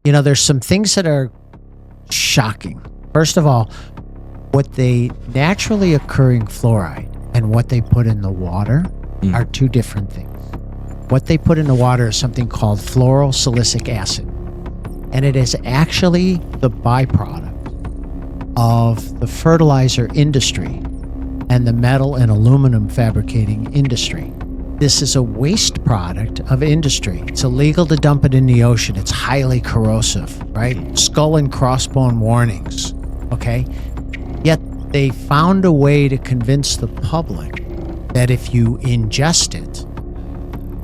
There's some things that are shocking. First of all, what they naturally occurring fluoride and what they put in the water are two different things. What they put in the water is something called fluorosilicic acid, and it is actually the byproduct of the fertilizer industry and the metal and aluminum fabricating industry. This is a waste product of industry. It's illegal to dump it in the ocean. It's highly corrosive, right? Skull and crossbone warnings, okay? Yet they found a way to convince the public that if you ingest it,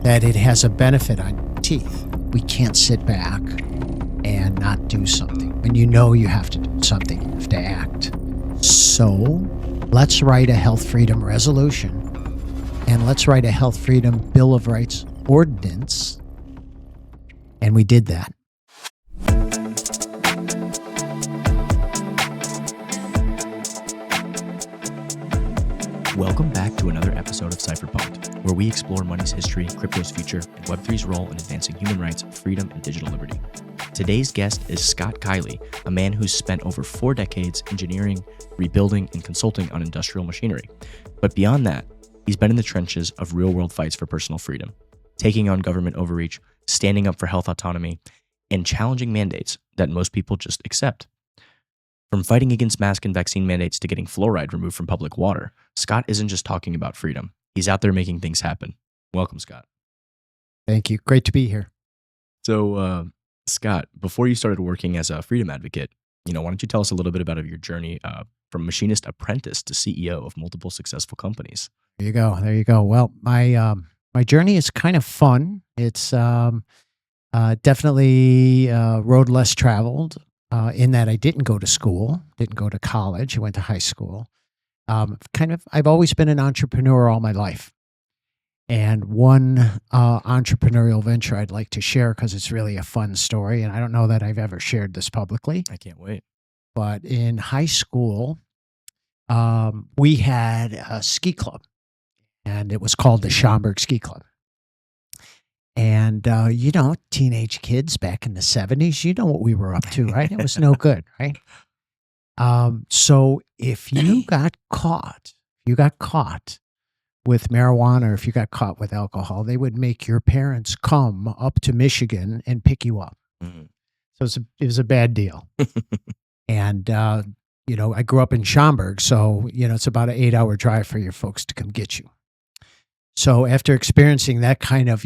that it has a benefit on your teeth. We can't sit back and not do something. When you know you have to do something, you have to act. So let's write a health freedom resolution, and let's write a health freedom Bill of Rights ordinance. And we did that. Welcome back to another episode of Cypherpunk'd, where we explore money's history, crypto's future, and Web3's role in advancing human rights, freedom, and digital liberty. Today's guest is Scott Kiley, a man who's spent over 4 decades engineering, rebuilding, and consulting on industrial machinery. But beyond that, he's been in the trenches of real-world fights for personal freedom, taking on government overreach, standing up for health autonomy, and challenging mandates that most people just accept. From fighting against mask and vaccine mandates to getting fluoride removed from public water, Scott isn't just talking about freedom. He's out there making things happen. Welcome, Scott. Thank you. Great to be here. So, Scott, before you started working as a freedom advocate, why don't you tell us a little bit about your journey from machinist apprentice to CEO of multiple successful companies? There you go. There you go. Well, my journey is kind of fun. It's definitely road less traveled. In that I didn't go to school, didn't go to college. I went to high school. I've always been an entrepreneur all my life. And one entrepreneurial venture I'd like to share, because it's really a fun story, and I don't know that I've ever shared this publicly. I can't wait. But in high school, we had a ski club, and it was called the Schaumburg Ski Club. And, teenage kids back in the 70s, you know what we were up to, right? It was no good, right? So if you got caught with marijuana, or if you got caught with alcohol, they would make your parents come up to Michigan and pick you up. Mm-hmm. So it was a bad deal. And, I grew up in Schaumburg, so, it's about an 8-hour drive for your folks to come get you. So after experiencing that kind of,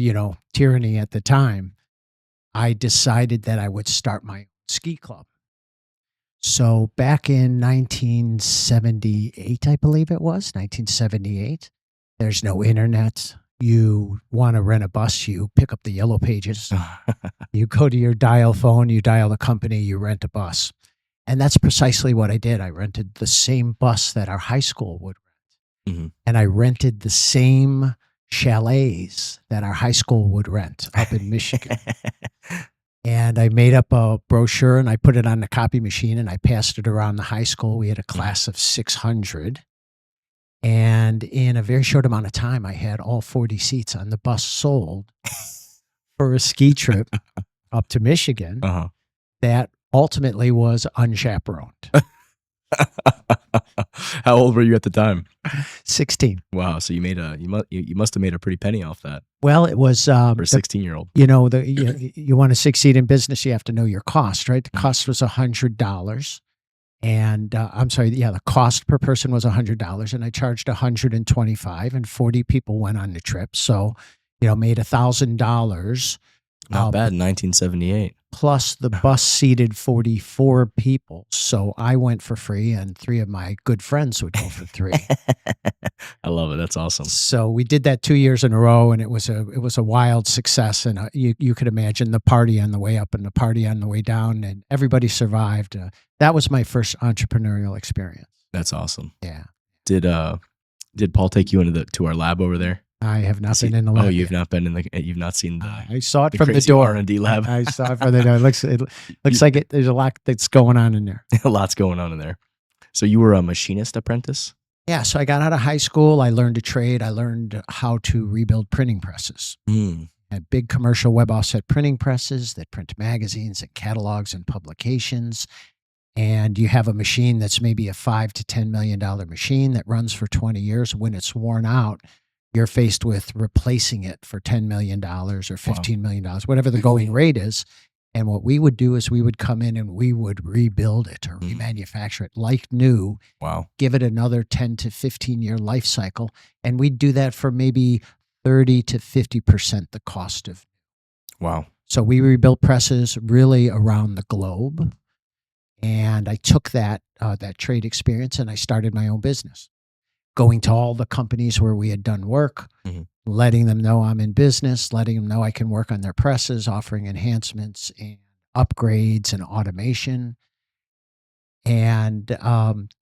tyranny at the time, I decided that I would start my own ski club. So back in 1978, I believe it was, 1978, there's no internet. You want to rent a bus, you pick up the yellow pages. You go to your dial phone, you dial the company, you rent a bus. And that's precisely what I did. I rented the same bus that our high school would rent. Mm-hmm. And I rented the same chalets that our high school would rent up in Michigan. And I made up a brochure and I put it on the copy machine and I passed it around the high school. We had a class of 600. And in a very short amount of time, I had all 40 seats on the bus sold for a ski trip up to Michigan that ultimately was unchaperoned. How old were you at the time? 16. Wow. So you must have made a pretty penny off that. Well, it was for a 16-year-old. You want to succeed in business, you have to know your cost, right? The cost was $100, and the cost per person was $100, and I charged $125, and 40 people went on the trip. So, made $1,000. Not bad in 1978. Plus the bus seated 44 people. So I went for free and 3 of my good friends would go for 3. I love it. That's awesome. So we did that 2 years in a row, and it was a wild success. And you could imagine the party on the way up and the party on the way down, and everybody survived. That was my first entrepreneurial experience. That's awesome. Yeah. Did Paul take you to our lab over there? I have not been in the lab. Oh, you've not been you've not seen the. I saw it from the door. R&D lab. I saw it from the door. It looks like there's a lot that's going on in there. A lot's going on in there. So you were a machinist apprentice? Yeah. So I got out of high school. I learned a trade. I learned how to rebuild printing presses. had big commercial web offset printing presses that print magazines and catalogs and publications. And you have a machine that's maybe a $5 to $10 million machine that runs for 20 years. When it's worn out, you're faced with replacing it for $10 million or $15 million, whatever the going rate is. And what we would do is we would come in and we would rebuild it or remanufacture it like new. Wow. Give it another 10 to 15 year life cycle. And we'd do that for maybe 30 to 50% the cost of. Wow. So we rebuilt presses really around the globe. And I took that trade experience and I started my own business, going to all the companies where we had done work, letting them know I'm in business, letting them know I can work on their presses, offering enhancements and upgrades and automation, and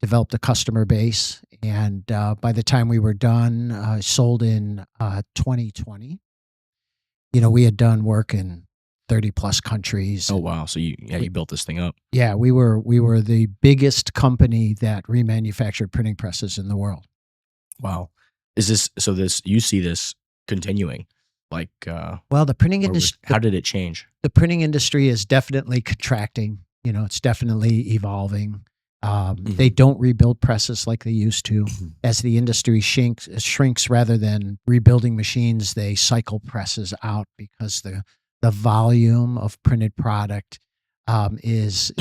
developed a customer base. And by the time we were done, sold in 2020. We had done work in 30 plus countries. Oh, wow. So you built this thing up. Yeah, we were the biggest company that remanufactured printing presses in the world. Wow. You see this continuing? Like, well, the printing industry, how did it change? The printing industry is definitely contracting. It's definitely evolving. They don't rebuild presses like they used to. As the industry shrinks rather than rebuilding machines, they cycle presses out because the volume of printed product is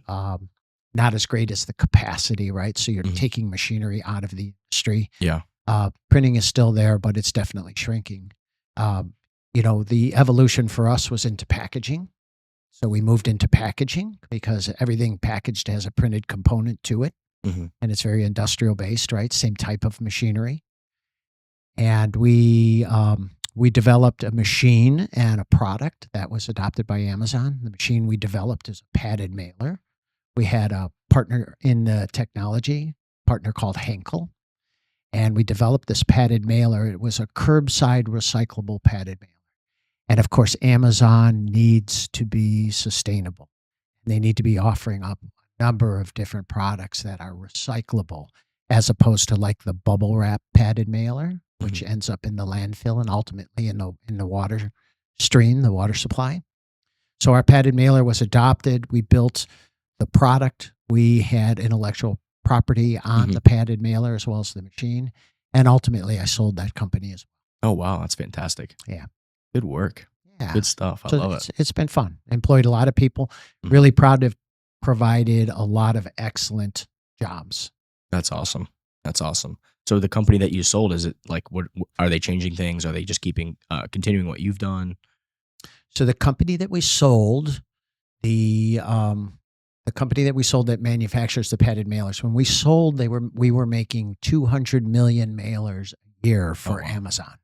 not as great as the capacity, right? So you're taking machinery out of the industry. Yeah. Printing is still there, but it's definitely shrinking. The evolution for us was into packaging. So we moved into packaging because everything packaged has a printed component to it. And it's very industrial based, right? Same type of machinery. And we developed a machine and a product that was adopted by Amazon. The machine we developed is a padded mailer. We had a partner in the technology, partner called Henkel, and we developed this padded mailer. It was a curbside recyclable padded mailer. And of course, Amazon needs to be sustainable. They need to be offering up a number of different products that are recyclable, as opposed to like the bubble wrap padded mailer, which ends up in the landfill and ultimately in the water stream, the water supply. So our padded mailer was adopted. We built the product. We had intellectual property on the padded mailer as well as the machine. And ultimately, I sold that company as well. Oh, wow. That's fantastic. Yeah. Good work. Yeah. Good stuff. I love it. It's been fun. Employed a lot of people. Really proud to have provided a lot of excellent jobs. That's awesome. That's awesome. So the company that you sold, is it like, what are they changing things? Are they just continuing what you've done? So the company that we sold, the company that we sold that manufactures the padded mailers, when we sold, we were making 200 million mailers a year for Amazon.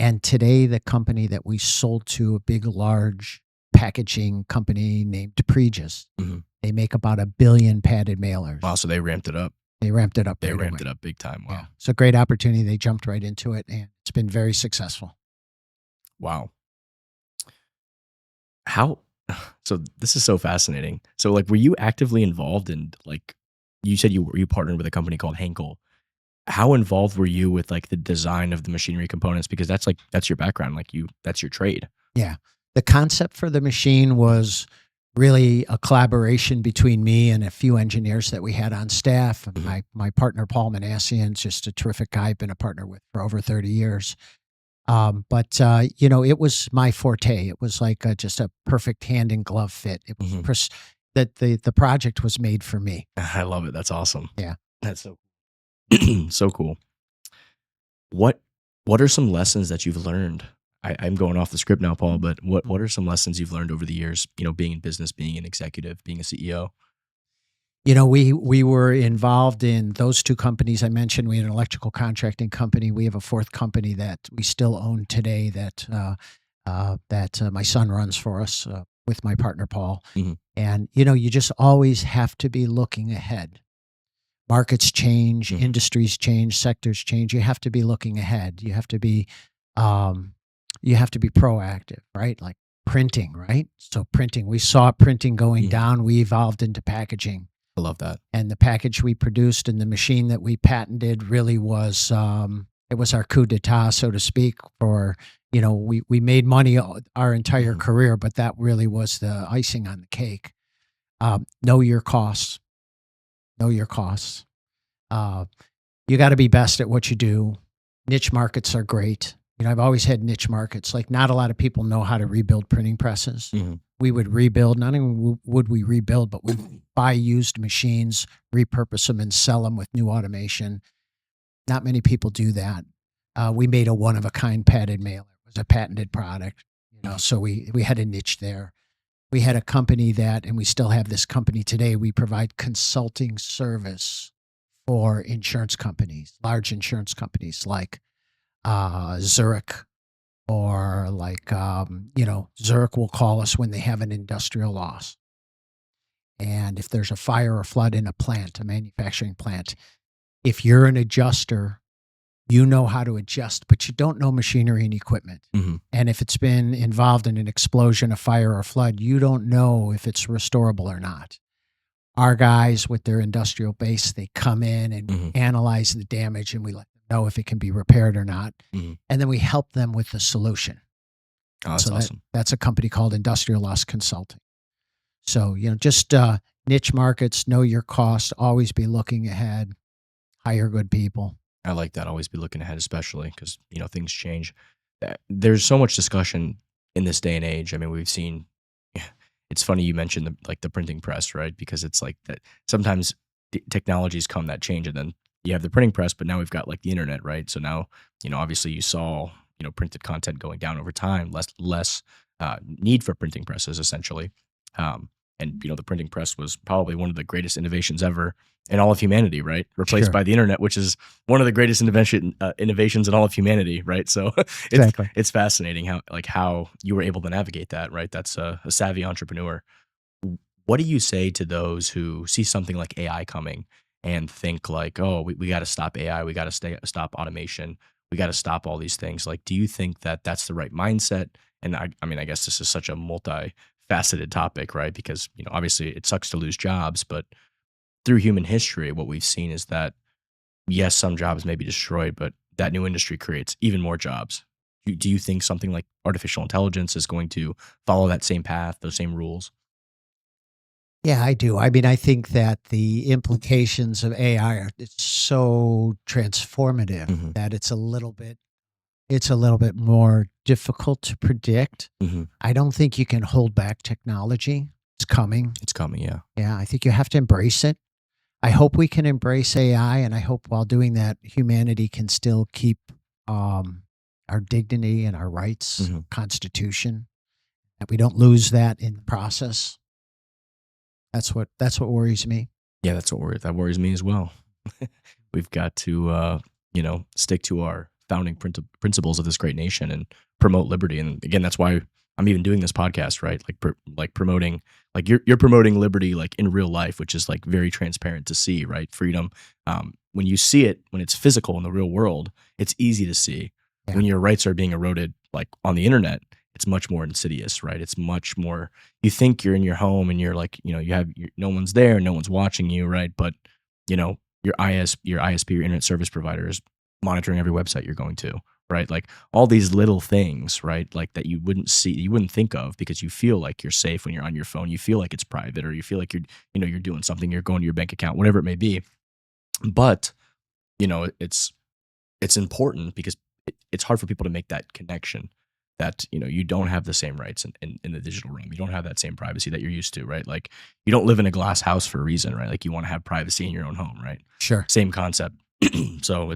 And today, the company that we sold to, a big, large packaging company named Pregis, they make about 1 billion padded mailers. Wow, so they ramped it up. They ramped it up. They ramped it up big time. Wow. Yeah. It's a great opportunity. They jumped right into it, and it's been very successful. Wow. So this is so fascinating. So like, were you actively involved in, like, you said you partnered with a company called Henkel. How involved were you with like the design of the machinery components? Because that's your background. Like that's your trade. Yeah. The concept for the machine was really a collaboration between me and a few engineers that we had on staff. My partner, Paul Manassian's just a terrific guy. I've been a partner with for over 30 years. But it was my forte. It was like just a perfect hand in glove fit. It was that the project was made for me. I love it. That's awesome. Yeah. That's so so cool. What are some lessons that you've learned? I'm going off the script now, Paul, but what are some lessons you've learned over the years, being in business, being an executive, being a CEO? We were involved in those two companies I mentioned. We had an electrical contracting company. We have a fourth company that we still own today that my son runs for us with my partner, Paul. And, you just always have to be looking ahead. Markets change, industries change, sectors change. You have to be looking ahead. You have to be proactive, right? Like printing, right? So printing, we saw printing going down. We evolved into packaging. I love that. And the package we produced and the machine that we patented really was It was our coup d'etat, so to speak, for, we made money our entire career, but that really was the icing on the cake. Know your costs. Know your costs. You got to be best at what you do. Niche markets are great. I've always had niche markets. Like, not a lot of people know how to rebuild printing presses. We would rebuild, not only would we rebuild, but we buy used machines, repurpose them, and sell them with new automation. Not many people do that. We made a one-of-a-kind padded mailer. It was a patented product, so we had a niche there. We had a company and we still have this company today. We provide consulting service for insurance companies, large insurance companies like Zurich, or like, Zurich will call us when they have an industrial loss. And if there's a fire or flood in a manufacturing plant, if you're an adjuster, you know how to adjust, but you don't know machinery and equipment. And if it's been involved in an explosion, a fire, or flood, you don't know if it's restorable or not. Our guys with their industrial base, they come in and analyze the damage, and we let them know if it can be repaired or not. And then we help them with the solution. Oh, that's awesome. That's a company called Industrial Loss Consulting. So, just niche markets, know your cost, always be looking ahead, hire good people. I like that. Always be looking ahead, especially because, things change. There's so much discussion in this day and age. I mean, we've seen, it's funny you mentioned the printing press, right? Because it's like that sometimes technologies come that change, and then you have the printing press, but now we've got like the internet, right? So now, obviously you saw, printed content going down over time, less need for printing presses essentially. And, the printing press was probably one of the greatest innovations ever in all of humanity, right? Replaced by the internet, which is one of the greatest innovations in all of humanity, right? So it's fascinating how you were able to navigate that, right? That's a savvy entrepreneur. What do you say to those who see something like AI coming and think like, oh, we got to stop AI, we got to stop automation, we got to stop all these things? Like, do you think that that's the right mindset? And I mean, I guess this is such a multi-faceted topic, right? Because, obviously it sucks to lose jobs, but through human history, what we've seen is that, yes, some jobs may be destroyed, but that new industry creates even more jobs. Do you think something like artificial intelligence is going to follow that same path, those same rules? Yeah, I do. I mean, I think that the implications of AI are so transformative that it's a little bit more difficult to predict. I don't think you can hold back technology. It's coming. It's coming, yeah. Yeah, I think you have to embrace it. I hope we can embrace AI, and I hope while doing that, humanity can still keep our dignity and our rights, Constitution, that we don't lose that in the process. That's what worries me. Yeah, that worries me as well. We've got to stick to our founding principles of this great nation and promote liberty. And again, that's why I'm even doing this podcast, right? Like promoting, like you're promoting liberty, like in real life, which is like very transparent to see, right? Freedom. When you see it, when it's physical in the real world, it's easy to see. Yeah. When your rights are being eroded, like on the internet, it's much more insidious, right? It's much more, you think you're in your home and you're like, no one's there, no one's watching you, right? But, your ISP, your internet service provider is monitoring every website you're going to, right? Like all these little things, right? Like that you wouldn't think of because you feel like you're safe when you're on your phone. You feel like it's private, or you feel like you're doing something, you're going to your bank account, whatever it may be. But, it's important because it's hard for people to make that connection that, you don't have the same rights in the digital realm. You don't have that same privacy that you're used to, right? Like you don't live in a glass house for a reason, right? Like you want to have privacy in your own home, right? Sure. Same concept. So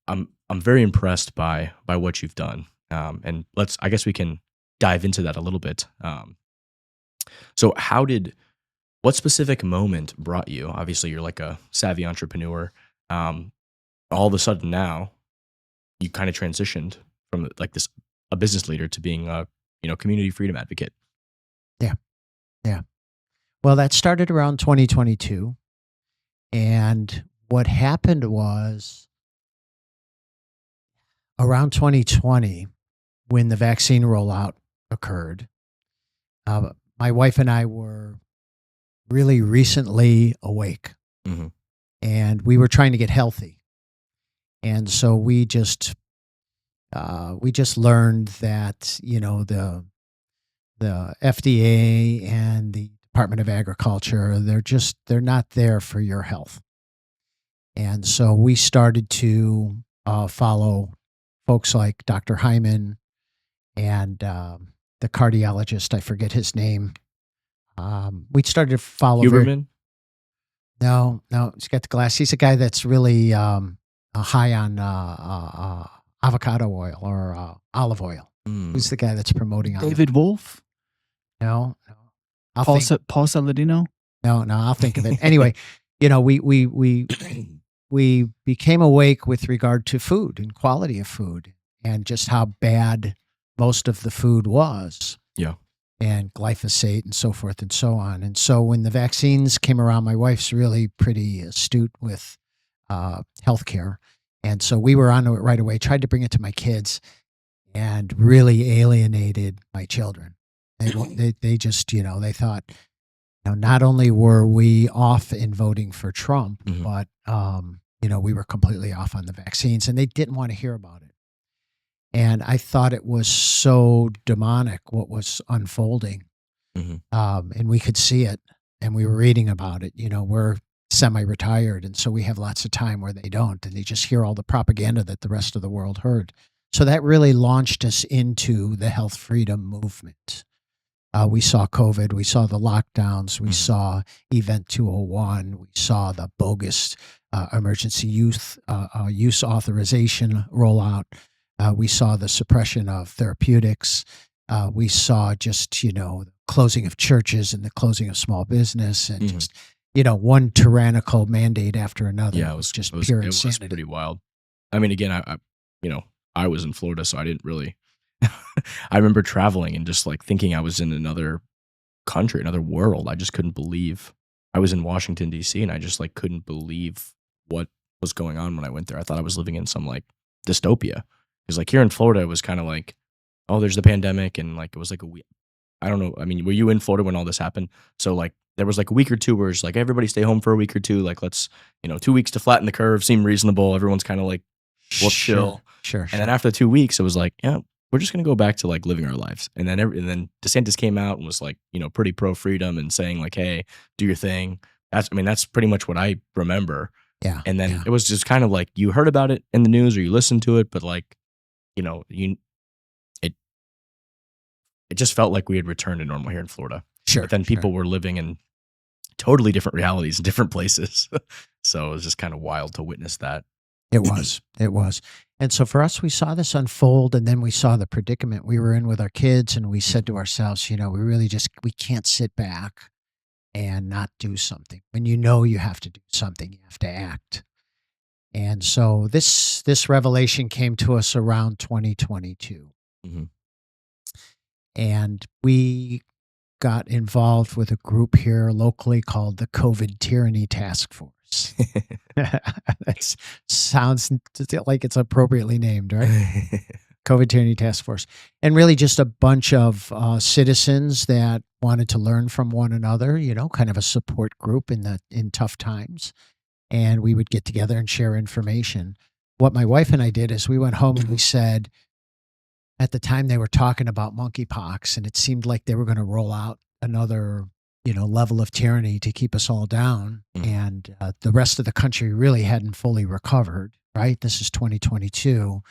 I'm very impressed by what you've done. And I guess we can dive into that a little bit. So what specific moment brought you? Obviously you're like a savvy entrepreneur. All of a sudden now you kind of transitioned from like a business leader to being a, community freedom advocate. Yeah. Yeah. Well, that started around 2022. And what happened was around 2020, when the vaccine rollout occurred, my wife and I were really recently awake, and we were trying to get healthy. And so we just learned that, the FDA and the Department of Agriculture, they're not there for your health. And so we started to follow folks like Dr. Hyman and the cardiologist, I forget his name. We started to follow Huberman? No, he's got the glass. He's a guy that's really high on avocado oil or olive oil. Who's the guy that's promoting David Wolf? No. Paul Saladino? No, I'll think of it. Anyway, we became awake with regard to food and quality of food and just how bad most of the food was. Yeah. And glyphosate and so forth and so on. And so when the vaccines came around, my wife's really pretty astute with healthcare. And so we were onto it right away, tried to bring it to my kids, and really alienated my children. They just, they thought, not only were we off in voting for Trump, but, we were completely off on the vaccines, and they didn't want to hear about it. And I thought it was so demonic what was unfolding. And we could see it, and we were reading about it. We're semi-retired, and so we have lots of time where they don't, and they just hear all the propaganda that the rest of the world heard. So that really launched us into the health freedom movement. We saw COVID, we saw the lockdowns, we saw Event 201, we saw the bogus emergency use authorization rollout. We saw the suppression of therapeutics. We saw just, the closing of churches and the closing of small business and just, one tyrannical mandate after another. Yeah, it was just pure insanity. It was pretty wild. I mean, again, I was in Florida, so I didn't really, I remember traveling and just like thinking I was in another country, another world. I just couldn't believe. I was in Washington, D.C., and I just like couldn't believe what was going on when I went there. I thought I was living in some like dystopia. Because like here in Florida, it was kind of like, oh, there's the pandemic, and like it was like a week. I don't know. I mean, were you in Florida when all this happened? So like there was like a week or two where it's like everybody stay home for a week or two. Like let's 2 weeks to flatten the curve seem reasonable. Everyone's kind of like, we'll chill. Sure. And then after 2 weeks, it was like, yeah, we're just gonna go back to like living our lives. And then DeSantis came out and was like, pretty pro freedom and saying like, hey, do your thing. That's pretty much what I remember. Yeah. And then it was just kind of like you heard about it in the news or you listened to it, but like, it just felt like we had returned to normal here in Florida. Sure. But then people were living in totally different realities in different places. So it was just kind of wild to witness that. It was. And so for us, we saw this unfold, and then we saw the predicament we were in with our kids, and we said to ourselves, we can't sit back and not do something. When you have to do something, you have to act. And so this revelation came to us around 2022. And we got involved with a group here locally called the COVID Tyranny Task Force. That sounds like it's appropriately named, right? COVID Tyranny Task Force. And really just a bunch of citizens that wanted to learn from one another, kind of a support group in tough times. And we would get together and share information. What my wife and I did is we went home and we said, at the time they were talking about monkeypox, and it seemed like they were going to roll out another, level of tyranny to keep us all down. And the rest of the country really hadn't fully recovered, right? This is 2022.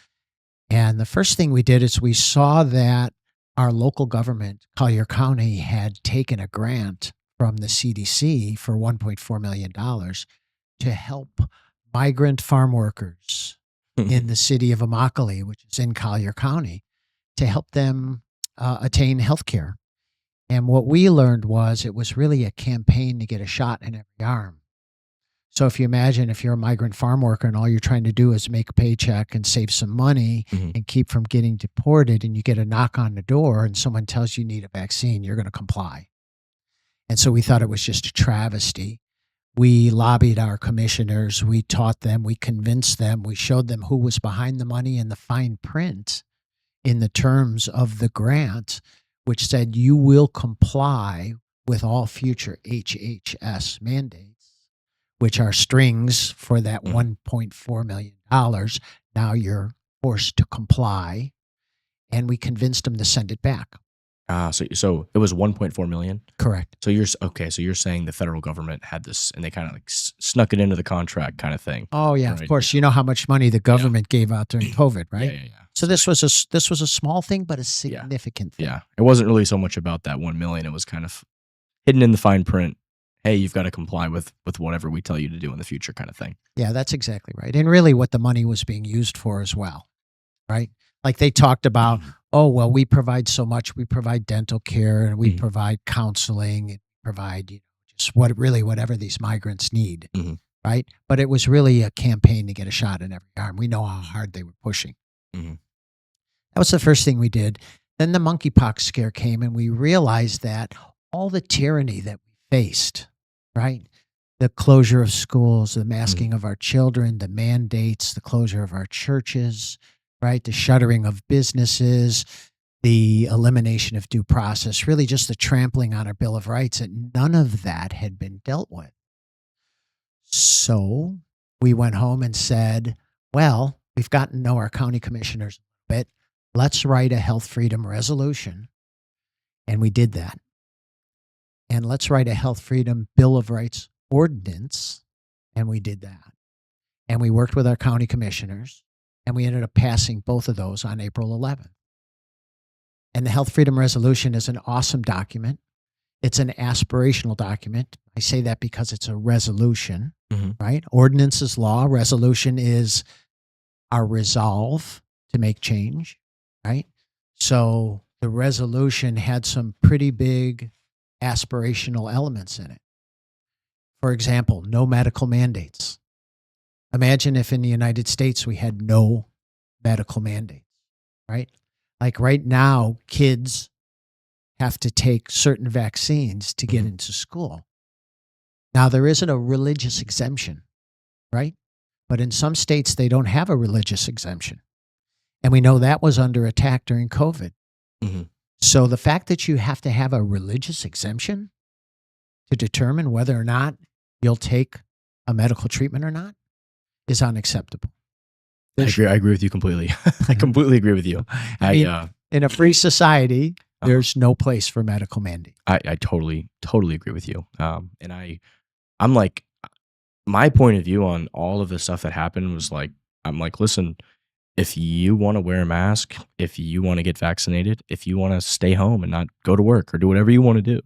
And the first thing we did is we saw that our local government, Collier County, had taken a grant from the CDC for $1.4 million to help migrant farm workers in the city of Immokalee, which is in Collier County, to help them attain health care. And what we learned was it was really a campaign to get a shot in every arm. So if you imagine if you're a migrant farm worker and all you're trying to do is make a paycheck and save some money and keep from getting deported, and you get a knock on the door and someone tells you need a vaccine, you're going to comply. And so we thought it was just a travesty. We lobbied our commissioners, we taught them, we convinced them, we showed them who was behind the money and the fine print in the terms of the grant, which said you will comply with all future HHS mandates, which are strings for that $1.4 million. Now you're forced to comply. And we convinced them to send it back. So it was 1.4 million. Correct. So you're saying the federal government had this, and they kind of like snuck it into the contract, kind of thing. Oh yeah, right? Of course. You know how much money the government gave out during COVID, right? Yeah. So this was a small thing, but a significant thing. Yeah, it wasn't really so much about that 1 million. It was kind of hidden in the fine print. Hey, you've got to comply with whatever we tell you to do in the future, kind of thing. Yeah, that's exactly right. And really, what the money was being used for as well, right? Like they talked about, oh, well, we provide so much. We provide dental care and we provide counseling and provide just whatever these migrants need, right? But it was really a campaign to get a shot in every arm. We know how hard they were pushing. That was the first thing we did. Then the monkeypox scare came and we realized that all the tyranny that we faced, right? The closure of schools, the masking of our children, the mandates, the closure of our churches, right? The shuttering of businesses, the elimination of due process, really just the trampling on our Bill of Rights, and none of that had been dealt with. So we went home and said, well, we've gotten to know our county commissioners a bit. Let's write a health freedom resolution. And we did that. And let's write a health freedom Bill of Rights ordinance. And we did that. And we worked with our county commissioners. And we ended up passing both of those on April 11th. And the Health Freedom Resolution is an awesome document. It's an aspirational document. I say that because it's a resolution, right? Ordinance is law. Resolution is our resolve to make change, right? So the resolution had some pretty big aspirational elements in it. For example, no medical mandates. Imagine if in the United States we had no medical mandates, right? Like right now, kids have to take certain vaccines to get into school. Now, there isn't a religious exemption, right? But in some states, they don't have a religious exemption. And we know that was under attack during COVID. So the fact that you have to have a religious exemption to determine whether or not you'll take a medical treatment or not is unacceptable. I agree with you completely. I completely agree with you. In a free society, there's no place for medical mandate. I totally agree with you. And I'm like, my point of view on all of the stuff that happened was like, I'm like, listen, if you want to wear a mask, if you want to get vaccinated, if you want to stay home and not go to work or do whatever you want to do,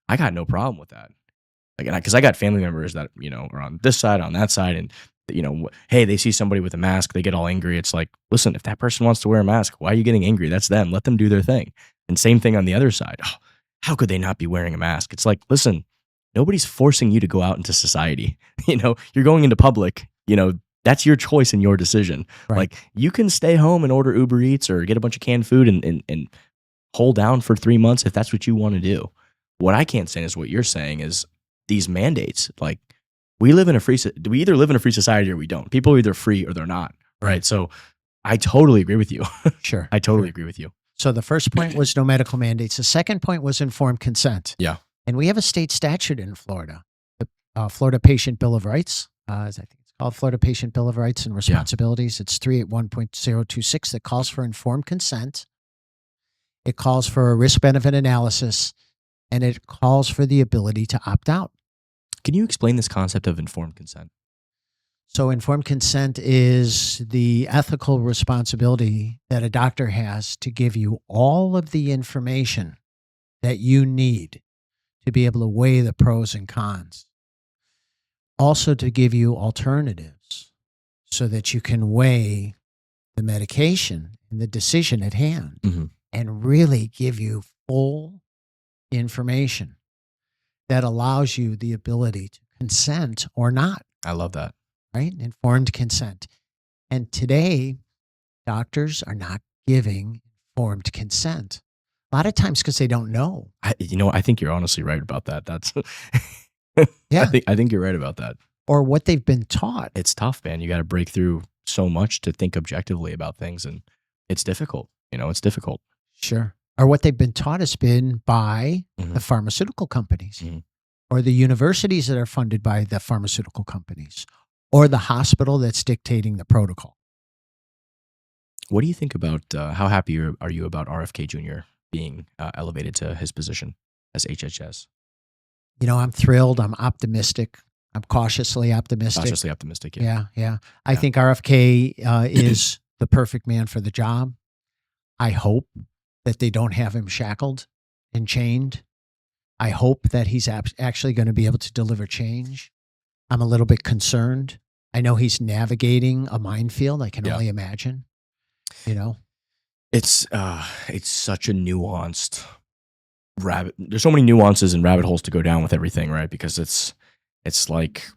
I got no problem with that. Like, because I got family members that, are on this side, on that side, and hey, they see somebody with a mask, they get all angry. It's like, listen, if that person wants to wear a mask, why are you getting angry? That's them. Let them do their thing. And same thing on the other side. Oh, how could they not be wearing a mask? It's like, listen, nobody's forcing you to go out into society. You're going into public, that's your choice and your decision. Right. Like, you can stay home and order Uber Eats or get a bunch of canned food and hold down for 3 months if that's what you want to do. What I can't say is what you're saying is these mandates, like, we either live in a free society or we don't. People are either free or they're not, right? So I totally agree with you. Sure. I totally agree with you. So the first point was no medical mandates. The second point was informed consent. Yeah. And we have a state statute in Florida, the Florida Patient Bill of Rights. I think it's called Florida Patient Bill of Rights and Responsibilities. Yeah. It's 381.026 that calls for informed consent. It calls for a risk-benefit analysis, and it calls for the ability to opt out. Can you explain this concept of informed consent? So informed consent is the ethical responsibility that a doctor has to give you all of the information that you need to be able to weigh the pros and cons. Also to give you alternatives so that you can weigh the medication and the decision at hand and really give you full information that allows you the ability to consent or not. I love that. Right? Informed consent. And today, doctors are not giving informed consent. A lot of times because they don't know. I think you're honestly right about that. That's yeah. I think you're right about that. Or what they've been taught. It's tough, man. You got to break through so much to think objectively about things, and it's difficult. It's difficult. Sure. Or what they've been taught has been by the pharmaceutical companies or the universities that are funded by the pharmaceutical companies or the hospital that's dictating the protocol. What do you think about how happy are you about RFK Jr. being elevated to his position as HHS? I'm thrilled. I'm optimistic. I'm cautiously optimistic. Cautiously optimistic, yeah. Yeah. I think RFK is the perfect man for the job. I hope that they don't have him shackled and chained. I hope that he's actually going to be able to deliver change. I'm a little bit concerned. I know he's navigating a minefield. I can only imagine. It's such a nuanced rabbit. There's so many nuances and rabbit holes to go down with everything, right? Because it's like,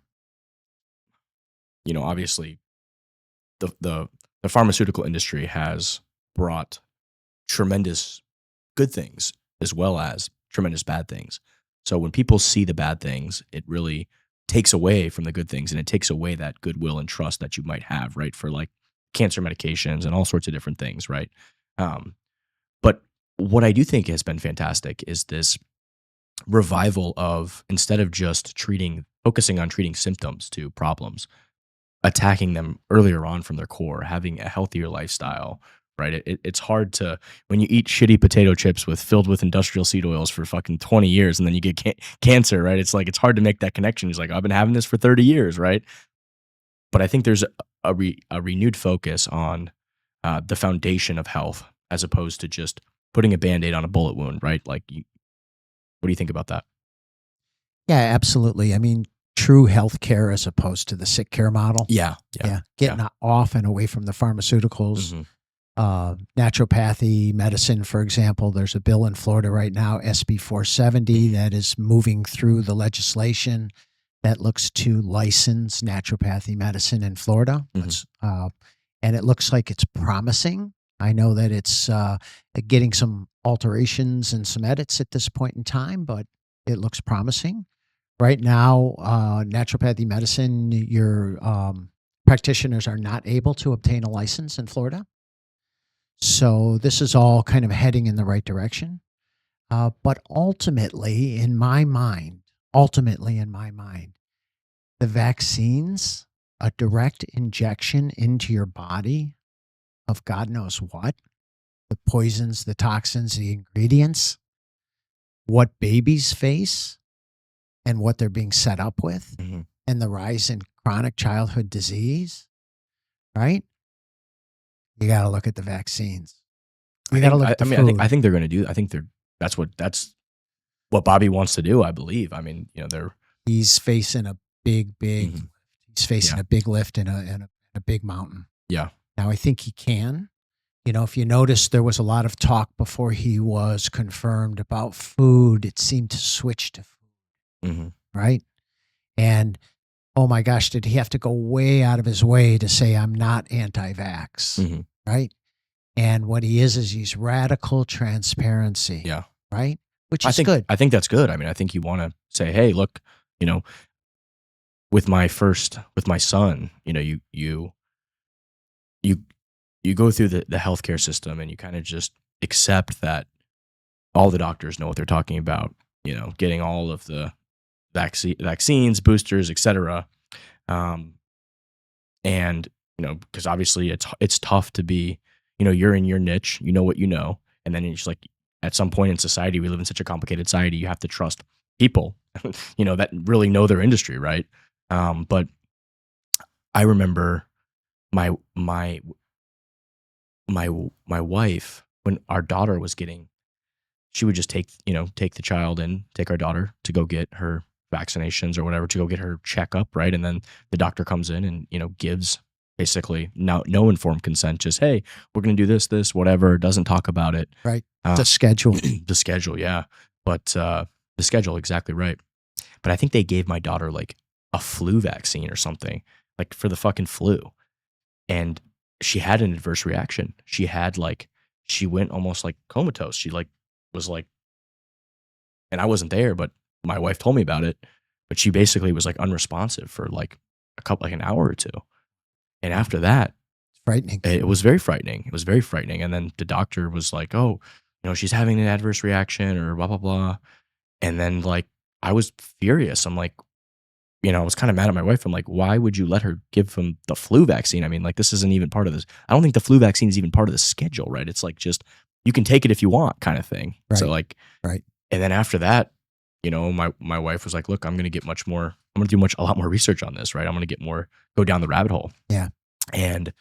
obviously the pharmaceutical industry has brought tremendous good things as well as tremendous bad things. So when people see the bad things, it really takes away from the good things, and it takes away that goodwill and trust that you might have, right? For like cancer medications and all sorts of different things, right? But what I do think has been fantastic is this revival of, instead of just focusing on treating symptoms to problems, attacking them earlier on from their core, having a healthier lifestyle, right? It's hard to, when you eat shitty potato chips filled with industrial seed oils for fucking 20 years and then you get cancer, right? It's like, it's hard to make that connection. It's like, I've been having this for 30 years, right? But I think there's a renewed focus on the foundation of health as opposed to just putting a Band-Aid on a bullet wound, right? Like, what do you think about that? Yeah, absolutely. I mean, true healthcare as opposed to the sick care model. Yeah. Getting off and away from the pharmaceuticals. Mm-hmm. Naturopathy medicine, for example, there's a bill in Florida right now, SB 470, that is moving through the legislation that looks to license naturopathy medicine in Florida. Mm-hmm. And it looks like it's promising. I know that it's getting some alterations and some edits at this point in time, but it looks promising. Right now, naturopathy medicine, your practitioners are not able to obtain a license in Florida. So this is all kind of heading in the right direction. But ultimately, in my mind, the vaccines, a direct injection into your body of God knows what, the poisons, the toxins, the ingredients, what babies face and what they're being set up with, Mm-hmm. and the rise in chronic childhood disease, right? You got to look at the vaccines. You got to look at the food. I think they're going to do. I think that's what Bobby wants to do. I believe. I mean, he's facing a big. Mm-hmm. He's facing a big lift in a big mountain. Yeah. Now I think he can. If you notice, there was a lot of talk before he was confirmed about food. It seemed to switch to food, mm-hmm. right? And oh my gosh, did he have to go way out of his way to say, I'm not anti-vax, Mm-hmm. right? And what he is he's radical transparency, right? Which is good. I think that's good. I mean, I think you want to say, hey, look, with my son, you go through the healthcare system and you kind of just accept that all the doctors know what they're talking about, getting all of the vaccines, boosters, etc. And because obviously it's tough to be, you're in your niche, you know what you know, and then it's like at some point in society, we live in such a complicated society, you have to trust people, that really know their industry, right? But I remember my wife, when our daughter was she would just take our daughter to go get her vaccinations or whatever, to go get her checkup, right? And then the doctor comes in and gives basically no informed consent, just, hey, we're going to do this, whatever, doesn't talk about it. Right. The schedule. The schedule, yeah. But the schedule, exactly right. But I think they gave my daughter like a flu vaccine or something, like for the fucking flu. And she had an adverse reaction. She went almost like comatose. She was like, and I wasn't there, but my wife told me about it. But she basically was like unresponsive for like an hour or two. And after that, frightening. It was very frightening. It was very frightening. And then the doctor was like, oh, she's having an adverse reaction or blah, blah, blah. And then like, I was furious. I'm like, I was kind of mad at my wife. I'm like, why would you let her give him the flu vaccine? I mean, like, this isn't even part of this. I don't think the flu vaccine is even part of the schedule, right? It's like, just, you can take it if you want kind of thing. Right. So like, right. And then after that, my wife was like, look, I'm going to do a lot more research on this, right? I'm going to go down the rabbit hole. Yeah. And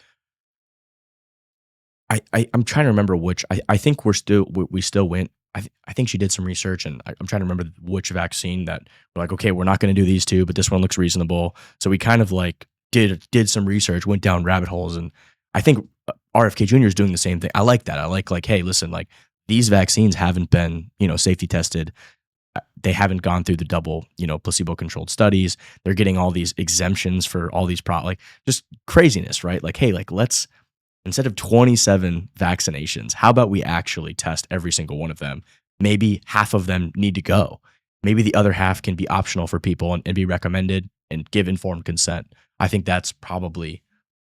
I'm trying to remember which, I think we still went, I think she did some research, and I'm trying to remember which vaccine that we're like, okay, we're not going to do these two, but this one looks reasonable. So we kind of like did some research, went down rabbit holes. And I think RFK Jr. is doing the same thing. I like that. I like, hey, listen, like, these vaccines haven't been, safety tested. They haven't gone through the double, placebo-controlled studies. They're getting all these exemptions for all these like, just craziness, right? Like, hey, like, let's, instead of 27 vaccinations, how about we actually test every single one of them? Maybe half of them need to go. Maybe the other half can be optional for people and be recommended and give informed consent. I think that's probably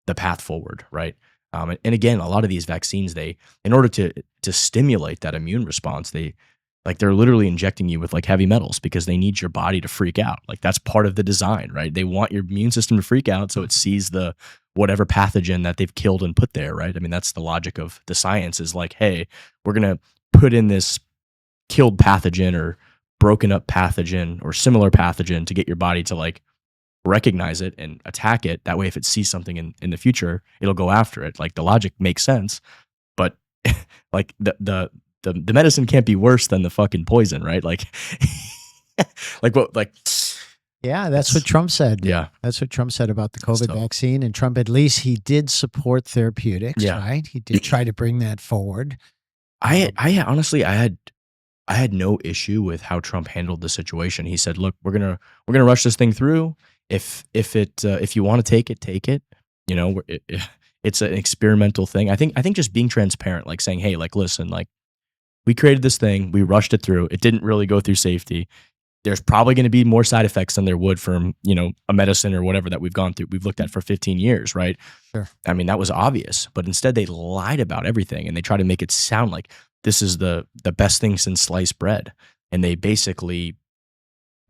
the path forward, right? And again, a lot of these vaccines, in order to stimulate that immune response, they're literally injecting you with like heavy metals because they need your body to freak out. Like, that's part of the design, right? They want your immune system to freak out so it sees the whatever pathogen that they've killed and put there, right? I mean, that's the logic of the science, is like, hey, we're going to put in this killed pathogen or broken up pathogen or similar pathogen to get your body to like recognize it and attack it. That way, if it sees something in the future, it'll go after it. Like, the logic makes sense, but like the medicine can't be worse than the fucking poison, right? Like, yeah, that's what Trump said. Yeah. That's what Trump said about the COVID vaccine. And Trump, at least he did support therapeutics, right? He did try to bring that forward. I honestly, I had no issue with how Trump handled the situation. He said, look, we're going to rush this thing through. If you want to take it, it's an experimental thing. I think just being transparent, like saying, hey, like, listen, like, we created this thing, we rushed it through. It didn't really go through safety. There's probably going to be more side effects than there would from, a medicine or whatever that we've gone through. We've looked at for 15 years, right? Sure. I mean, that was obvious, but instead they lied about everything and they try to make it sound like this is the best thing since sliced bread. And they basically,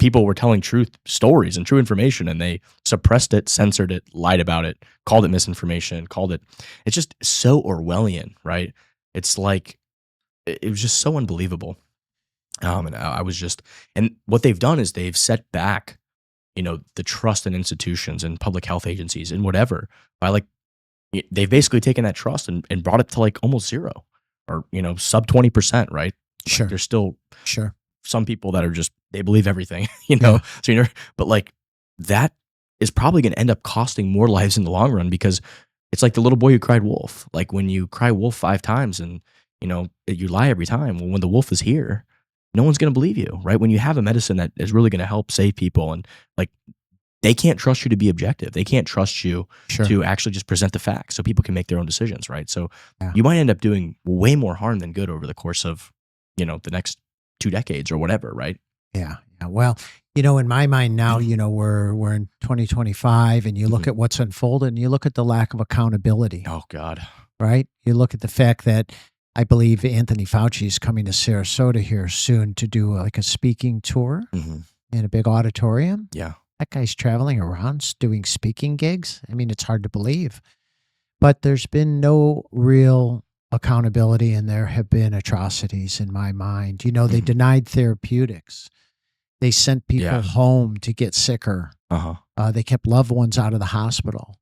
people were telling truth stories and true information, and they suppressed it, censored it, lied about it, called it misinformation, it's just so Orwellian, right? It's like, it was just so unbelievable. And and what they've done is they've set back, the trust in institutions and public health agencies and whatever, by like, they've basically taken that trust and brought it to like almost zero, or, sub 20%, right? Sure. Like, there's still some people that are just, they believe everything, so, but like, that is probably going to end up costing more lives in the long run, because it's like the little boy who cried wolf. Like, when you cry wolf 5 times and, you lie every time, well, when the wolf is here, no one's going to believe you, right? When you have a medicine that is really going to help save people, and like, they can't trust you to be objective. They can't trust you to actually just present the facts so people can make their own decisions, right? So you might end up doing way more harm than good over the course of, the next 2 decades or whatever, right? Yeah. Well, in my mind now, we're in 2025, and you look at what's unfolded, and you look at the lack of accountability. Oh God. Right? You look at the fact that I believe Anthony Fauci is coming to Sarasota here soon to do like a speaking tour in a big auditorium. Yeah. That guy's traveling around doing speaking gigs. I mean, it's hard to believe. But there's been no real accountability, and there have been atrocities in my mind. They denied therapeutics. They sent people home to get sicker. They kept loved ones out of the hospital.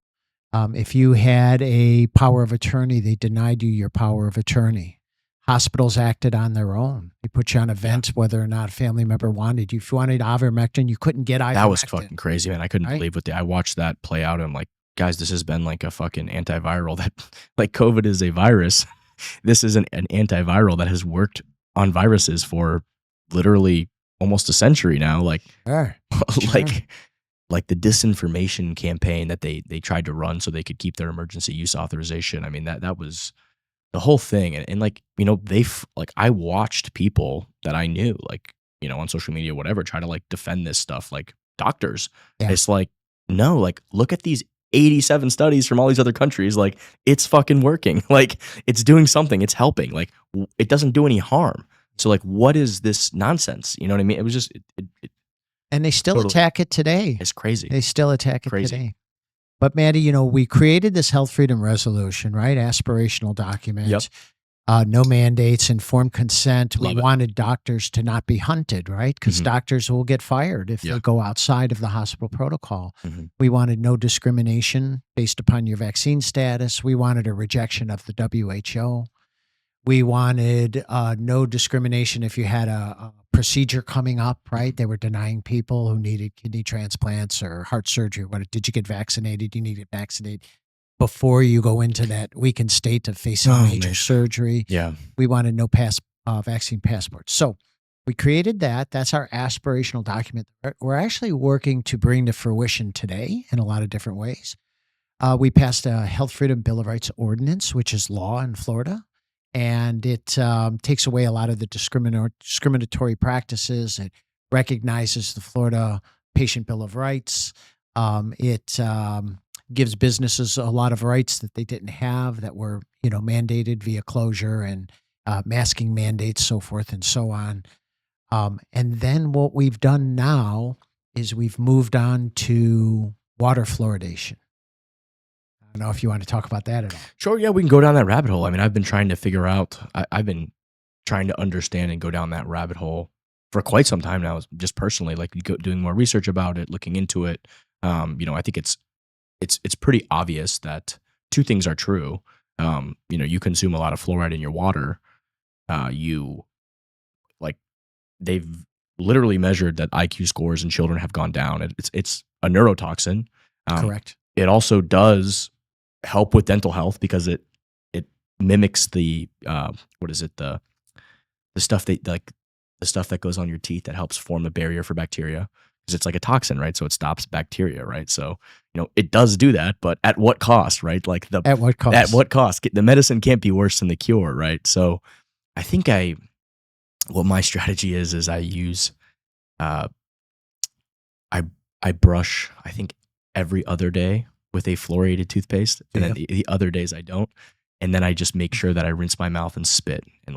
If you had a power of attorney, they denied you your power of attorney. Hospitals acted on their own. They put you on a vent whether or not a family member wanted you. If you wanted ivermectin, you couldn't get ivermectin. That was fucking crazy, man. I couldn't believe what I watched that play out. And I'm like, guys, this has been like a fucking antiviral that, like, COVID is a virus. This is an antiviral that has worked on viruses for literally almost a century now. Like, like the disinformation campaign that they tried to run so they could keep their emergency use authorization. I mean, that was the whole thing. And like, I watched people that I knew, like, on social media, whatever, try to like defend this stuff, like doctors. Yeah. It's like, no, like, look at these 87 studies from all these other countries. Like, it's fucking working. Like, it's doing something. It's helping. Like, it doesn't do any harm. So like, what is this nonsense? You know what I mean? It was just, And they still Totally. attack it today. It's crazy. They still attack it Crazy. today. But Maddie, we created this health freedom resolution, right? Aspirational document. Yep. No mandates, informed consent. Love We it. wanted doctors to not be hunted, right? Because Mhm. doctors will get fired if Yeah. they go outside of the hospital protocol. Mhm. We wanted no discrimination based upon your vaccine status. We wanted a rejection of the WHO. We wanted no discrimination if you had a procedure coming up, right? They were denying people who needed kidney transplants or heart surgery. What did you get vaccinated? You need to get vaccinated before you go into that weakened state of facing major man. surgery. Yeah. We wanted no vaccine passports. So we created that. That's our aspirational document. We're actually working to bring to fruition today in a lot of different ways. We passed a Health Freedom Bill of Rights ordinance, which is law in Florida. And it takes away a lot of the discriminatory practices. It recognizes the Florida Patient Bill of Rights. It gives businesses a lot of rights that they didn't have that were, mandated via closure and masking mandates, so forth and so on. And then what we've done now is we've moved on to water fluoridation. I don't know if you want to talk about that at all. Sure. Yeah, we can go down that rabbit hole. I mean, I've been trying to figure out, I've been trying to understand and go down that rabbit hole for quite some time now, just personally, like doing more research about it, looking into it. I think it's pretty obvious that two things are true. You consume a lot of fluoride in your water. They've literally measured that IQ scores in children have gone down. It's a neurotoxin. Correct. It also does help with dental health because it mimics the the stuff that goes on your teeth that helps form a barrier for bacteria, because it's like a toxin, right? So it stops bacteria, right? So it does do that, but at what cost, right? Like At what cost? At what cost? The medicine can't be worse than the cure, right? So I think what my strategy is I use I brush, I think, every other day with a fluoridated toothpaste, and then the other days I don't. And then I just make sure that I rinse my mouth and spit. And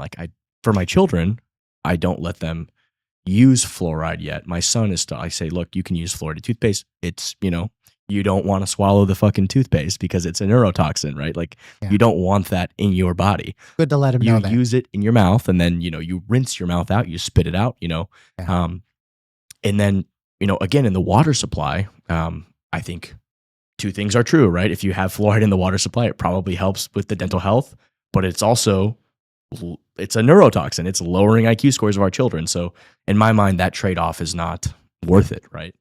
for my children, I don't let them use fluoride yet. My son I say, look, you can use fluoridated toothpaste. It's, you don't want to swallow the fucking toothpaste because it's a neurotoxin, right? You don't want that in your body. Good to let him know that. You use it in your mouth, and then, you rinse your mouth out, you spit it out, Yeah. And then, again, in the water supply, I think two things are true, right? If you have fluoride in the water supply, it probably helps with the dental health, but it's a neurotoxin. It's lowering IQ scores of our children. So in my mind, that trade-off is not worth it, right?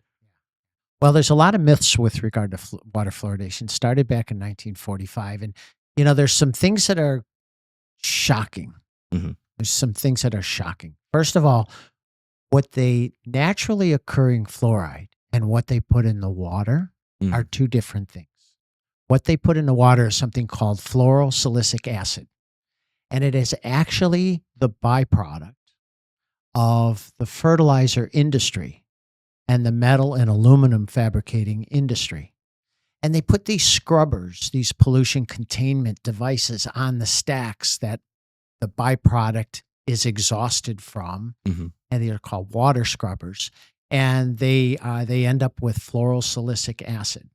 Well, there's a lot of myths with regard to water fluoridation. Started back in 1945. And, there's some things that are shocking. Mhm. There's some things that are shocking. First of all, what they naturally occurring fluoride and what they put in the water are two different things. What they put in the water is something called fluorosilicic acid. And it is actually the byproduct of the fertilizer industry and the metal and aluminum fabricating industry. And they put these scrubbers, these pollution containment devices on the stacks that the byproduct is exhausted from. Mhm. And they are called water scrubbers. And they end up with fluorosilicic acid.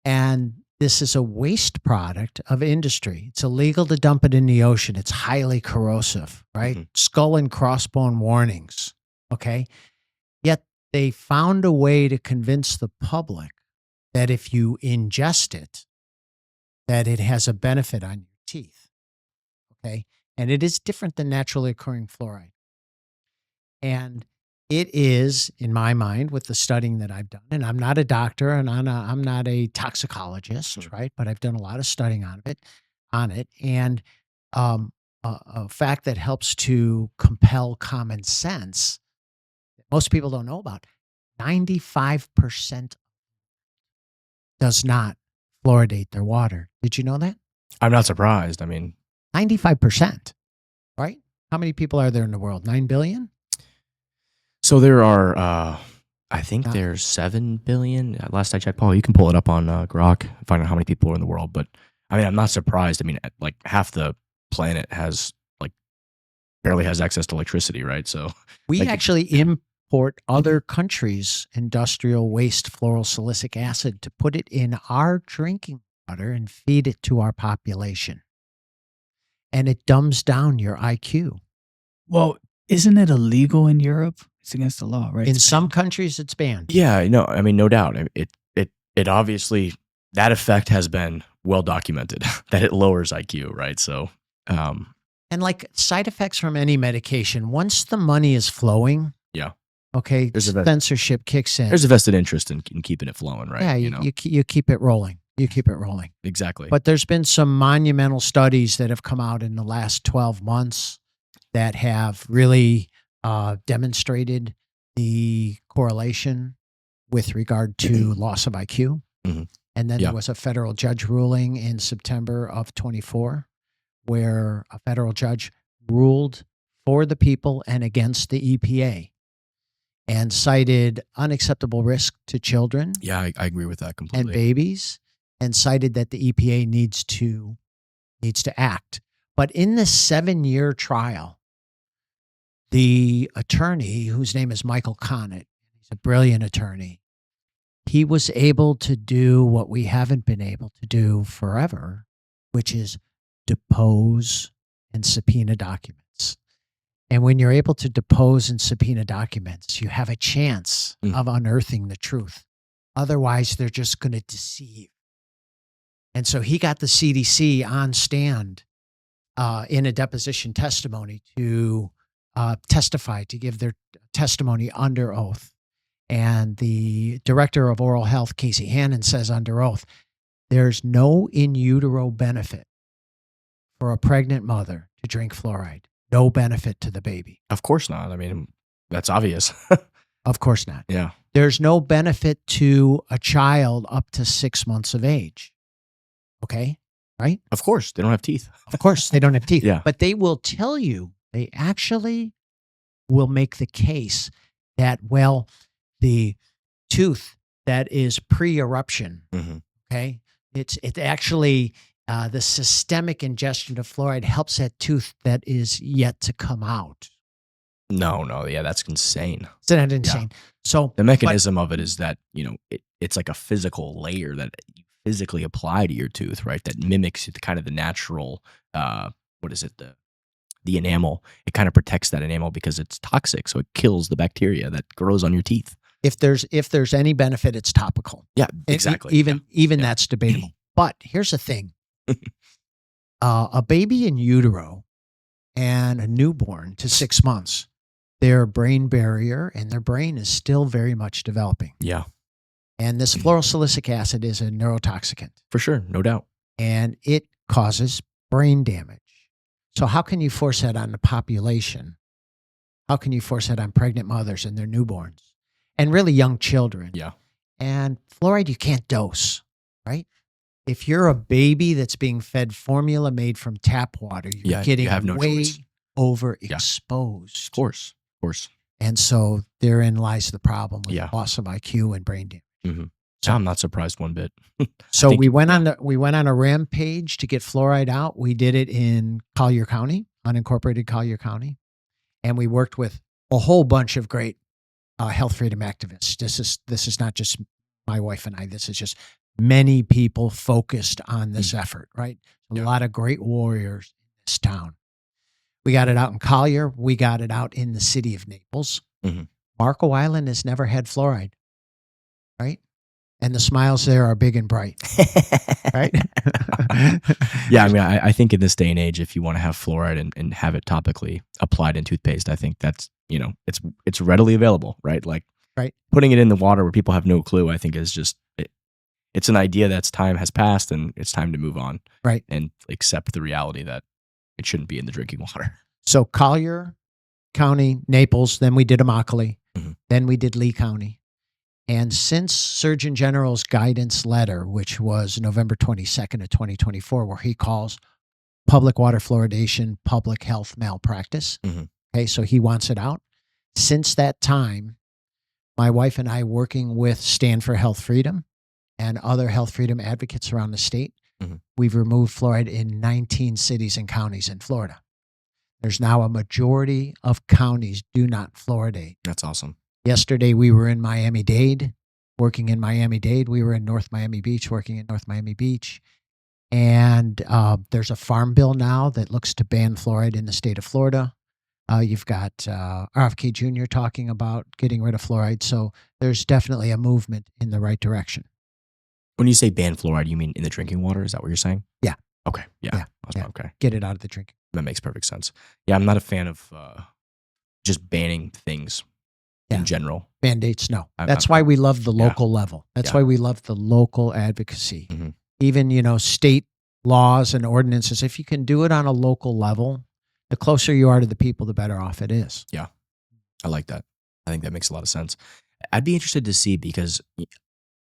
And this is a waste product of industry. It's illegal to dump it in the ocean. It's highly corrosive, right? Mhm. Skull and crossbone warnings, okay? Yet they found a way to convince the public that if you ingest it, that it has a benefit on your teeth, okay? And it is different than naturally occurring fluoride. And it is, in my mind, with the studying that I've done, and I'm not a doctor and I'm not a toxicologist, right? But I've done a lot of studying on it. And a fact that helps to compel common sense that most people don't know about, 95% does not fluoridate their water. Did you know that? I'm not surprised. I mean, 95%, right? How many people are there in the world? 9 billion? so there are, I think there's 7 billion. Last I checked, Paul, you can pull it up on Grok, find out how many people are in the world. But I mean, I'm not surprised. I mean, like half the planet barely has access to electricity, right? So We like, actually import other countries' industrial waste fluorosilicic acid to put it in our drinking water and feed it to our population. And it dumbs down your IQ. Well, isn't it illegal in Europe? It's against the law, right? In some countries, it's banned. Yeah, no, I mean, no doubt. It obviously, that effect has been well documented that it lowers IQ, right? So, And like side effects from any medication, once the money is flowing, yeah, okay, censorship kicks in. There's a vested interest in keeping it flowing, right? Yeah, you keep it rolling. You keep it rolling. Exactly. But there's been some monumental studies that have come out in the last 12 months that have really demonstrated the correlation with regard to loss of IQ. Mm-hmm. And then there was a federal judge ruling in September of 24 where a federal judge ruled for the people and against the EPA and cited unacceptable risk to children. Yeah, I agree with that completely. And babies, and cited that the EPA needs to act. But in this 7-year trial, the attorney, whose name is Michael Connett, he's a brilliant attorney, he was able to do what we haven't been able to do forever, which is depose and subpoena documents. And when you're able to depose and subpoena documents, you have a chance of unearthing the truth. Otherwise, they're just going to deceive. And so he got the CDC on stand in a deposition testimony to testify, to give their testimony under oath. And the director of oral health, Casey Hannon, says under oath, there's no in utero benefit for a pregnant mother to drink fluoride. No benefit to the baby. Of course not. I mean, that's obvious. Of course not. Yeah. There's no benefit to a child up to 6 months of age. Okay? Right? Of course. They don't have teeth. Of course, they don't have teeth. Yeah. But they will tell you, they actually will make the case that, well, the tooth that is pre-eruption, okay, it actually, the systemic ingestion of fluoride helps that tooth that is yet to come out. No, yeah, that's insane. Isn't that insane? Yeah. So the mechanism of it is that, it's like a physical layer that you physically apply to your tooth, right? That mimics the kind of the natural, the enamel. It kind of protects that enamel because it's toxic. So it kills the bacteria that grows on your teeth. If there's any benefit, it's topical. Yeah, exactly. Even that's debatable. But here's the thing. A baby in utero and a newborn to 6 months, their brain barrier and their brain is still very much developing. Yeah. And this fluorosilicic acid is a neurotoxicant. For sure, no doubt. And it causes brain damage. So how can you force that on the population? How can you force that on pregnant mothers and their newborns? And really young children. Yeah. And fluoride you can't dose, right? If you're a baby that's being fed formula made from tap water, you're getting way overexposed. Of course. And so therein lies the problem with loss of IQ and brain damage. Mm-hmm. So I'm not surprised one bit. So we went on a rampage to get fluoride out. We did it in Collier County, unincorporated Collier County, and we worked with a whole bunch of great health freedom activists. This is not just my wife and I. This is just many people focused on this effort, right? A lot of great warriors in this town. We got it out in Collier. We got it out in the city of Naples. Marco Island has never had fluoride, right? And the smiles there are big and bright, right? Yeah, I mean, I think in this day and age, if you want to have fluoride and have it topically applied in toothpaste, I think that's, it's readily available, right? Like putting it in the water where people have no clue, I think is just, it's an idea that's time has passed and it's time to move on. Right. And accept the reality that it shouldn't be in the drinking water. So Collier County, Naples, then we did Immokalee, then we did Lee County. And since Surgeon General's guidance letter, which was November 22nd of 2024, where he calls public water fluoridation public health malpractice, okay, so he wants it out. Since that time, my wife and I, working with Stand for Health Freedom and other health freedom advocates around the state, we've removed fluoride in 19 cities and counties in Florida. There's now a majority of counties do not fluoridate. That's awesome. Yesterday, we were in Miami-Dade, working in Miami-Dade. We were in North Miami Beach, working in North Miami Beach. And there's a farm bill now that looks to ban fluoride in the state of Florida. You've got RFK Jr. talking about getting rid of fluoride. So there's definitely a movement in the right direction. When you say ban fluoride, you mean in the drinking water? Is that what you're saying? Yeah. Okay. Yeah. Yeah. Okay. Get it out of the drinking. That makes perfect sense. Yeah, I'm not a fan of just banning things in general. Mandates, no. That's why we love the local level. That's why we love the local advocacy. Mm-hmm. Even, state laws and ordinances, if you can do it on a local level, the closer you are to the people, the better off it is. Yeah. I like that. I think that makes a lot of sense. I'd be interested to see, because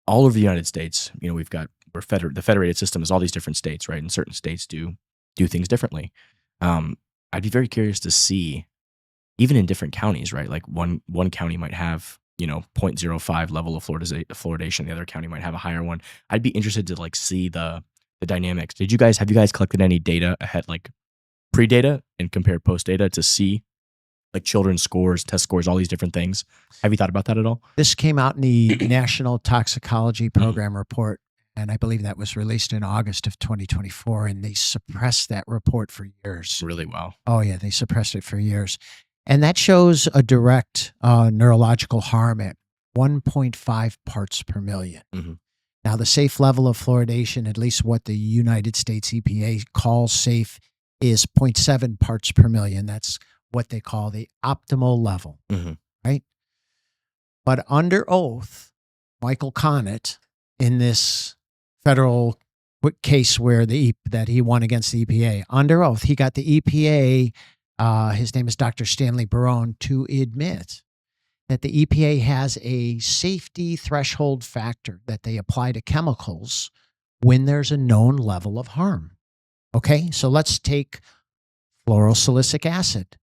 all over the United States, the federated system is all these different states, right? And certain states do things differently. I'd be very curious to see, even in different counties, right? Like one county might have, 0.05 level of fluoridation. The other county might have a higher one. I'd be interested to see the dynamics. Have you guys collected any data ahead, like pre-data and compared post-data, to see children's scores, test scores, all these different things? Have you thought about that at all? This came out in the National Toxicology Program report, and I believe that was released in August of 2024, and they suppressed that report for years. Really? Wow. Oh, yeah, they suppressed it for years. And that shows a direct neurological harm at 1.5 parts per million. Mm-hmm. Now, the safe level of fluoridation, at least what the United States EPA calls safe, is 0.7 parts per million. That's what they call the optimal level, right? But under oath, Michael Connett, in this federal case where that he won against the EPA, under oath, he got the EPA, his name is Dr. Stanley Barone, to admit that the EPA has a safety threshold factor that they apply to chemicals when there's a known level of harm. Okay, so let's take fluorosilicic acid.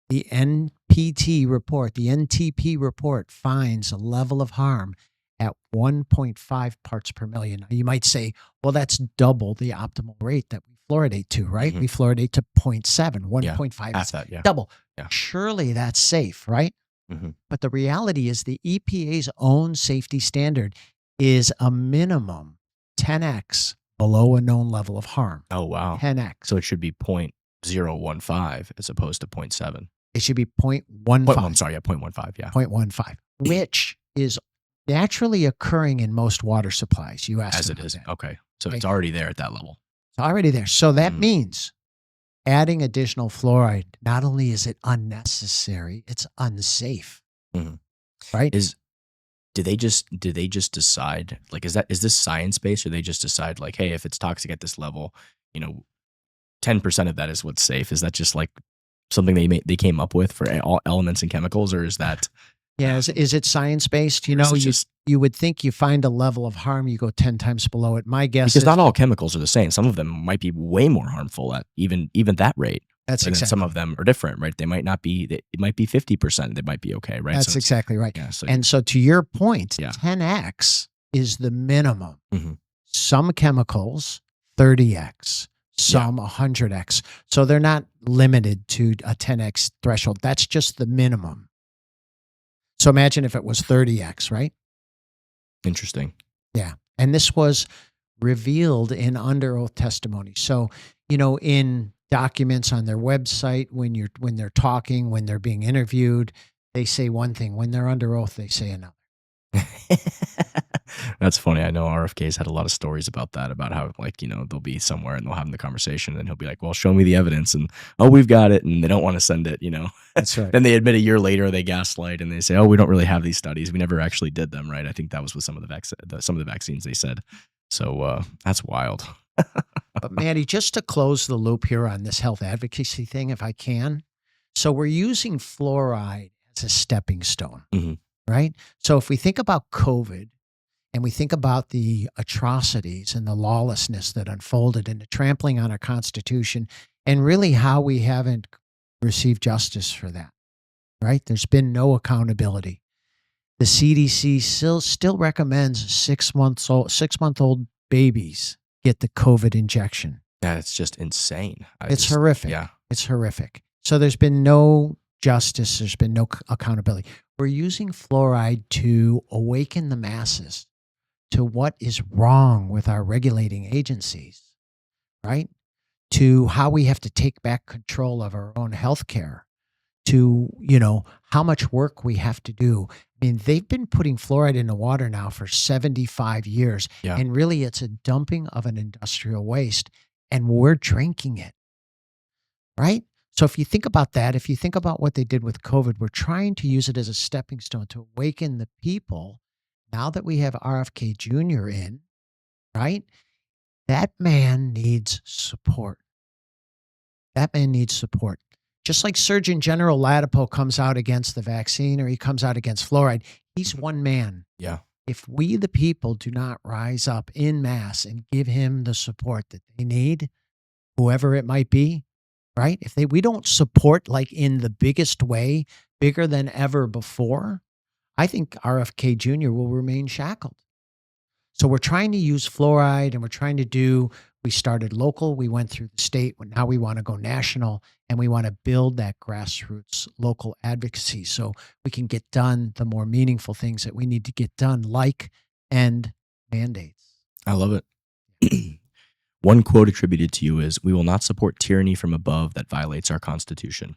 The NPT report, the NTP report, finds a level of harm at 1.5 parts per million. Now, you might say, well, that's double the optimal rate that we fluoridate to, right? Mm-hmm. We fluoridate to 0.7, 1.5 is double. Yeah. Surely that's safe, right? Mm-hmm. But the reality is the EPA's own safety standard is a minimum 10x below a known level of harm. Oh, wow. 10x. So it should be 0.015 as opposed to 0.7. It should be 0.15. I'm sorry, 0.15, yeah. 0.15, which is naturally occurring in most water supplies. You asked as it is. that. Okay. So it's already there at that level. It's already there. So that means adding additional fluoride, not only is it unnecessary, it's unsafe. Mm-hmm. Right? Did they just decide, is this science-based, or they just decide hey, if it's toxic at this level, 10% of that is what's safe? Is that just something they came up with for all elements and chemicals, or is that? Yeah, is it science-based? You would think you find a level of harm, you go 10 times below it. My guess because is not all chemicals are the same. Some of them might be way more harmful at even that rate. That's and exactly. Some of them are different, right? They might not be. It might be 50%. They might be okay, right? That's exactly right. Yeah. So to your point, 10x is the minimum. Mm-hmm. Some chemicals 30x, some 100x. So they're not limited to a 10x threshold. That's just the minimum. So imagine if it was 30x, right? Interesting. Yeah. And this was revealed in under oath testimony. So, in documents on their website, when they're talking, when they're being interviewed, they say one thing. When they're under oath, they say another. That's funny. I know RFK's had a lot of stories about that, about how they'll be somewhere and they'll have the conversation and he'll be like, well, show me the evidence, and we've got it, and they don't want to send it, That's right. Then they admit a year later, they gaslight and they say, we don't really have these studies. We never actually did them, right? I think that was with some of the vaccines they said. So that's wild. But Maddie, just to close the loop here on this health advocacy thing, if I can. So we're using fluoride as a stepping stone, right? So if we think about COVID and we think about the atrocities and the lawlessness that unfolded and the trampling on our Constitution, and really how we haven't received justice for that, right? There's been no accountability. The CDC still recommends 6-month-old babies get the COVID injection. That's just insane. It's horrific. Yeah. It's horrific. So there's been no justice. There's been no accountability. We're using fluoride to awaken the masses to what is wrong with our regulating agencies, right? To how we have to take back control of our own healthcare, to, how much work we have to do. I mean, they've been putting fluoride in the water now for 75 years. Yeah. And really, it's a dumping of an industrial waste, and we're drinking it, right? So if you think about that, if you think about what they did with COVID, we're trying to use it as a stepping stone to awaken the people. Now that we have RFK Jr. in, right? That man needs support. That man needs support. Just like Surgeon General Latipo comes out against the vaccine or he comes out against fluoride, he's one man. Yeah. If we, the people, do not rise up in mass and give him the support that they need, whoever it might be, right? If we don't support like in the biggest way, bigger than ever before, I think RFK Jr. will remain shackled. So we're trying to use fluoride and we're trying to we started local, we went through the state, now we want to go national, and we want to build that grassroots local advocacy so we can get done the more meaningful things that we need to get done, like end mandates. I love it. One quote attributed to you is, "We will not support tyranny from above that violates our Constitution."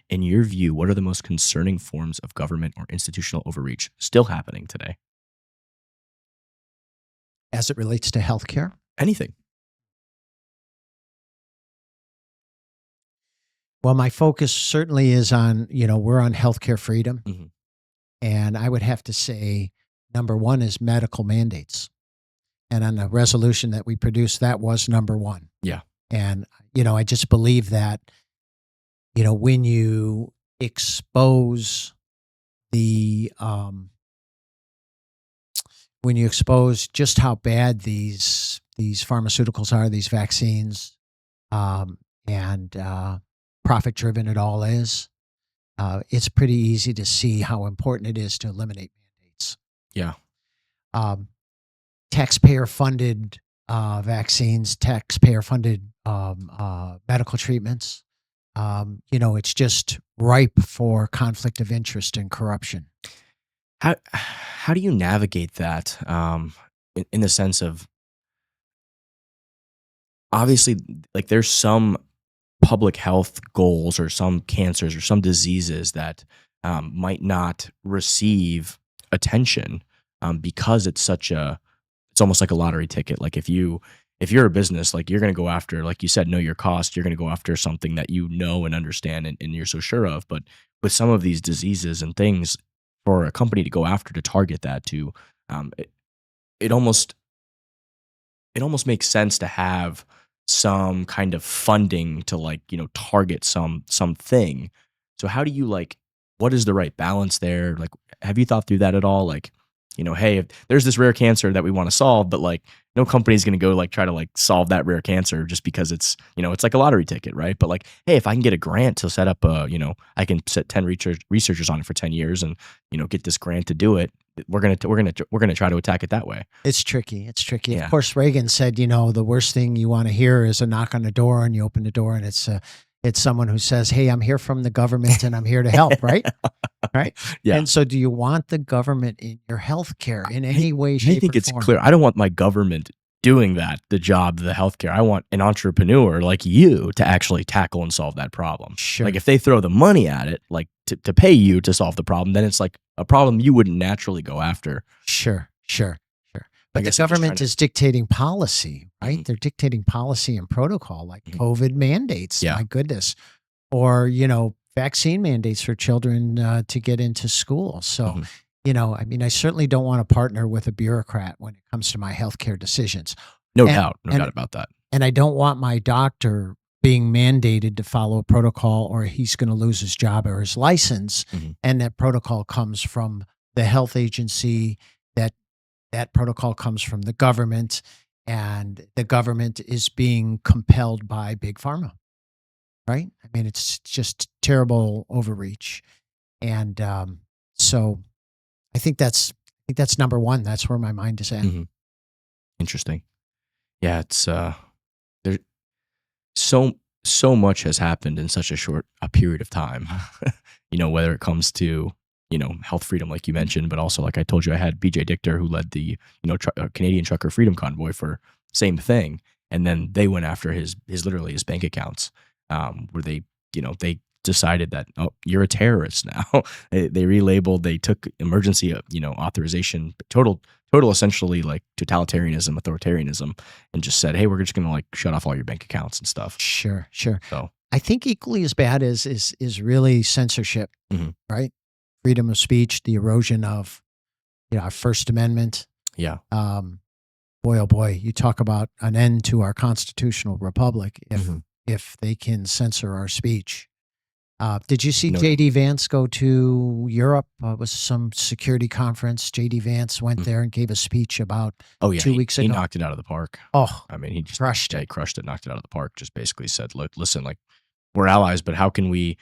In your view, what are the most concerning forms of government or institutional overreach still happening today? As it relates to healthcare? Anything. Well, my focus certainly is on, we're on healthcare freedom. Mm-hmm. And I would have to say, number one is medical mandates. And on the resolution that we produced, that was number one. Yeah. And, I just believe that, when you expose just how bad these pharmaceuticals are, these vaccines, and profit-driven it all is, it's pretty easy to see how important it is to eliminate mandates. Yeah. Taxpayer-funded vaccines, taxpayer-funded medical treatments. It's just ripe for conflict of interest and corruption. How do you navigate that in the sense of, obviously, like there's some public health goals or some cancers or some diseases that might not receive attention because it's almost like a lottery ticket. Like if you're a business, like you're going to go after, like you said, know your cost. You're going to go after something that you know and understand and you're so sure of. But with some of these diseases and things, for a company to go after, to target that, it almost makes sense to have some kind of funding to target something. So how do you what is the right balance there? Like, have you thought through that at all? Like, hey, if there's this rare cancer that we want to solve, but no company's going to go try to solve that rare cancer just because it's, it's like a lottery ticket, right? But hey, if I can get a grant to set up I can set 10 researchers on it for 10 years and, get this grant to do it. We're going to try to attack it that way. It's tricky. Yeah. Of course, Reagan said, the worst thing you want to hear is a knock on the door, and you open the door and it's someone who says, "Hey, I'm here from the government and I'm here to help," right? Right. Yeah. And so do you want the government in your healthcare in any way, shape, I think or it's form? clear. I don't want my government doing the job, the healthcare. I want an entrepreneur like you to actually tackle and solve that problem. Sure. If they throw the money at it, to pay you to solve the problem, then it's a problem you wouldn't naturally go after. Sure. I But the guess I'm just government trying is dictating policy, right? Mhm. They're dictating policy and protocol, like Mhm. COVID mandates. Yeah. My goodness. Or, vaccine mandates for children to get into school. So, Mhm. I certainly don't want to partner with a bureaucrat when it comes to my healthcare decisions. No And- doubt and- about that. And I don't want my doctor being mandated to follow a protocol, or he's going to lose his job or his license. Mhm. And that protocol comes from the health agency, that protocol comes from the government, and the government is being compelled by big pharma, right? I mean, it's just terrible overreach. And so I think that's number one. That's where my mind is at. Mhm. Interesting. Yeah, it's there. So much has happened in such a short period of time. whether it comes to, health freedom, like you mentioned, but also, like I told you, I had BJ Dichter, who led the, Canadian Trucker Freedom Convoy for same thing. And then they went after his literally his bank accounts, where they decided that, oh, you're a terrorist now. They relabeled, they took emergency, authorization, total essentially like totalitarianism, authoritarianism, and just said, hey, we're just going to like shut off all your bank accounts and stuff. Sure. So I think equally as bad is really censorship, right? Freedom of speech, the erosion of, our First Amendment. Yeah. Boy, oh boy, you talk about an end to our constitutional republic if they can censor our speech. Did you see J.D. Vance go to Europe? It was some security conference. J.D. Vance went there and gave a speech about 2 weeks ago. He knocked it out of the park. Oh, I mean, he just crushed it. He crushed it, knocked it out of the park. Just basically said, look, listen, like, we're allies, but how can we,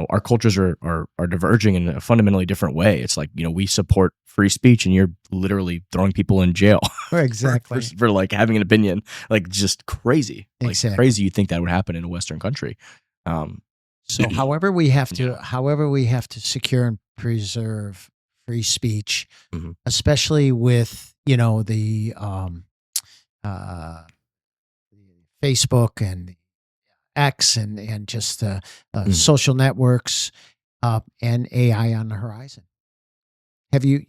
our cultures are diverging in a fundamentally different way. It's like, we support free speech and you're literally throwing people in jail. Exactly. for like having an opinion, like just crazy. Exactly. Like crazy. You'd think that would happen in a Western country. So however we have to secure and preserve free speech, especially with, the Facebook and X and just social networks and AI on the horizon. Have you,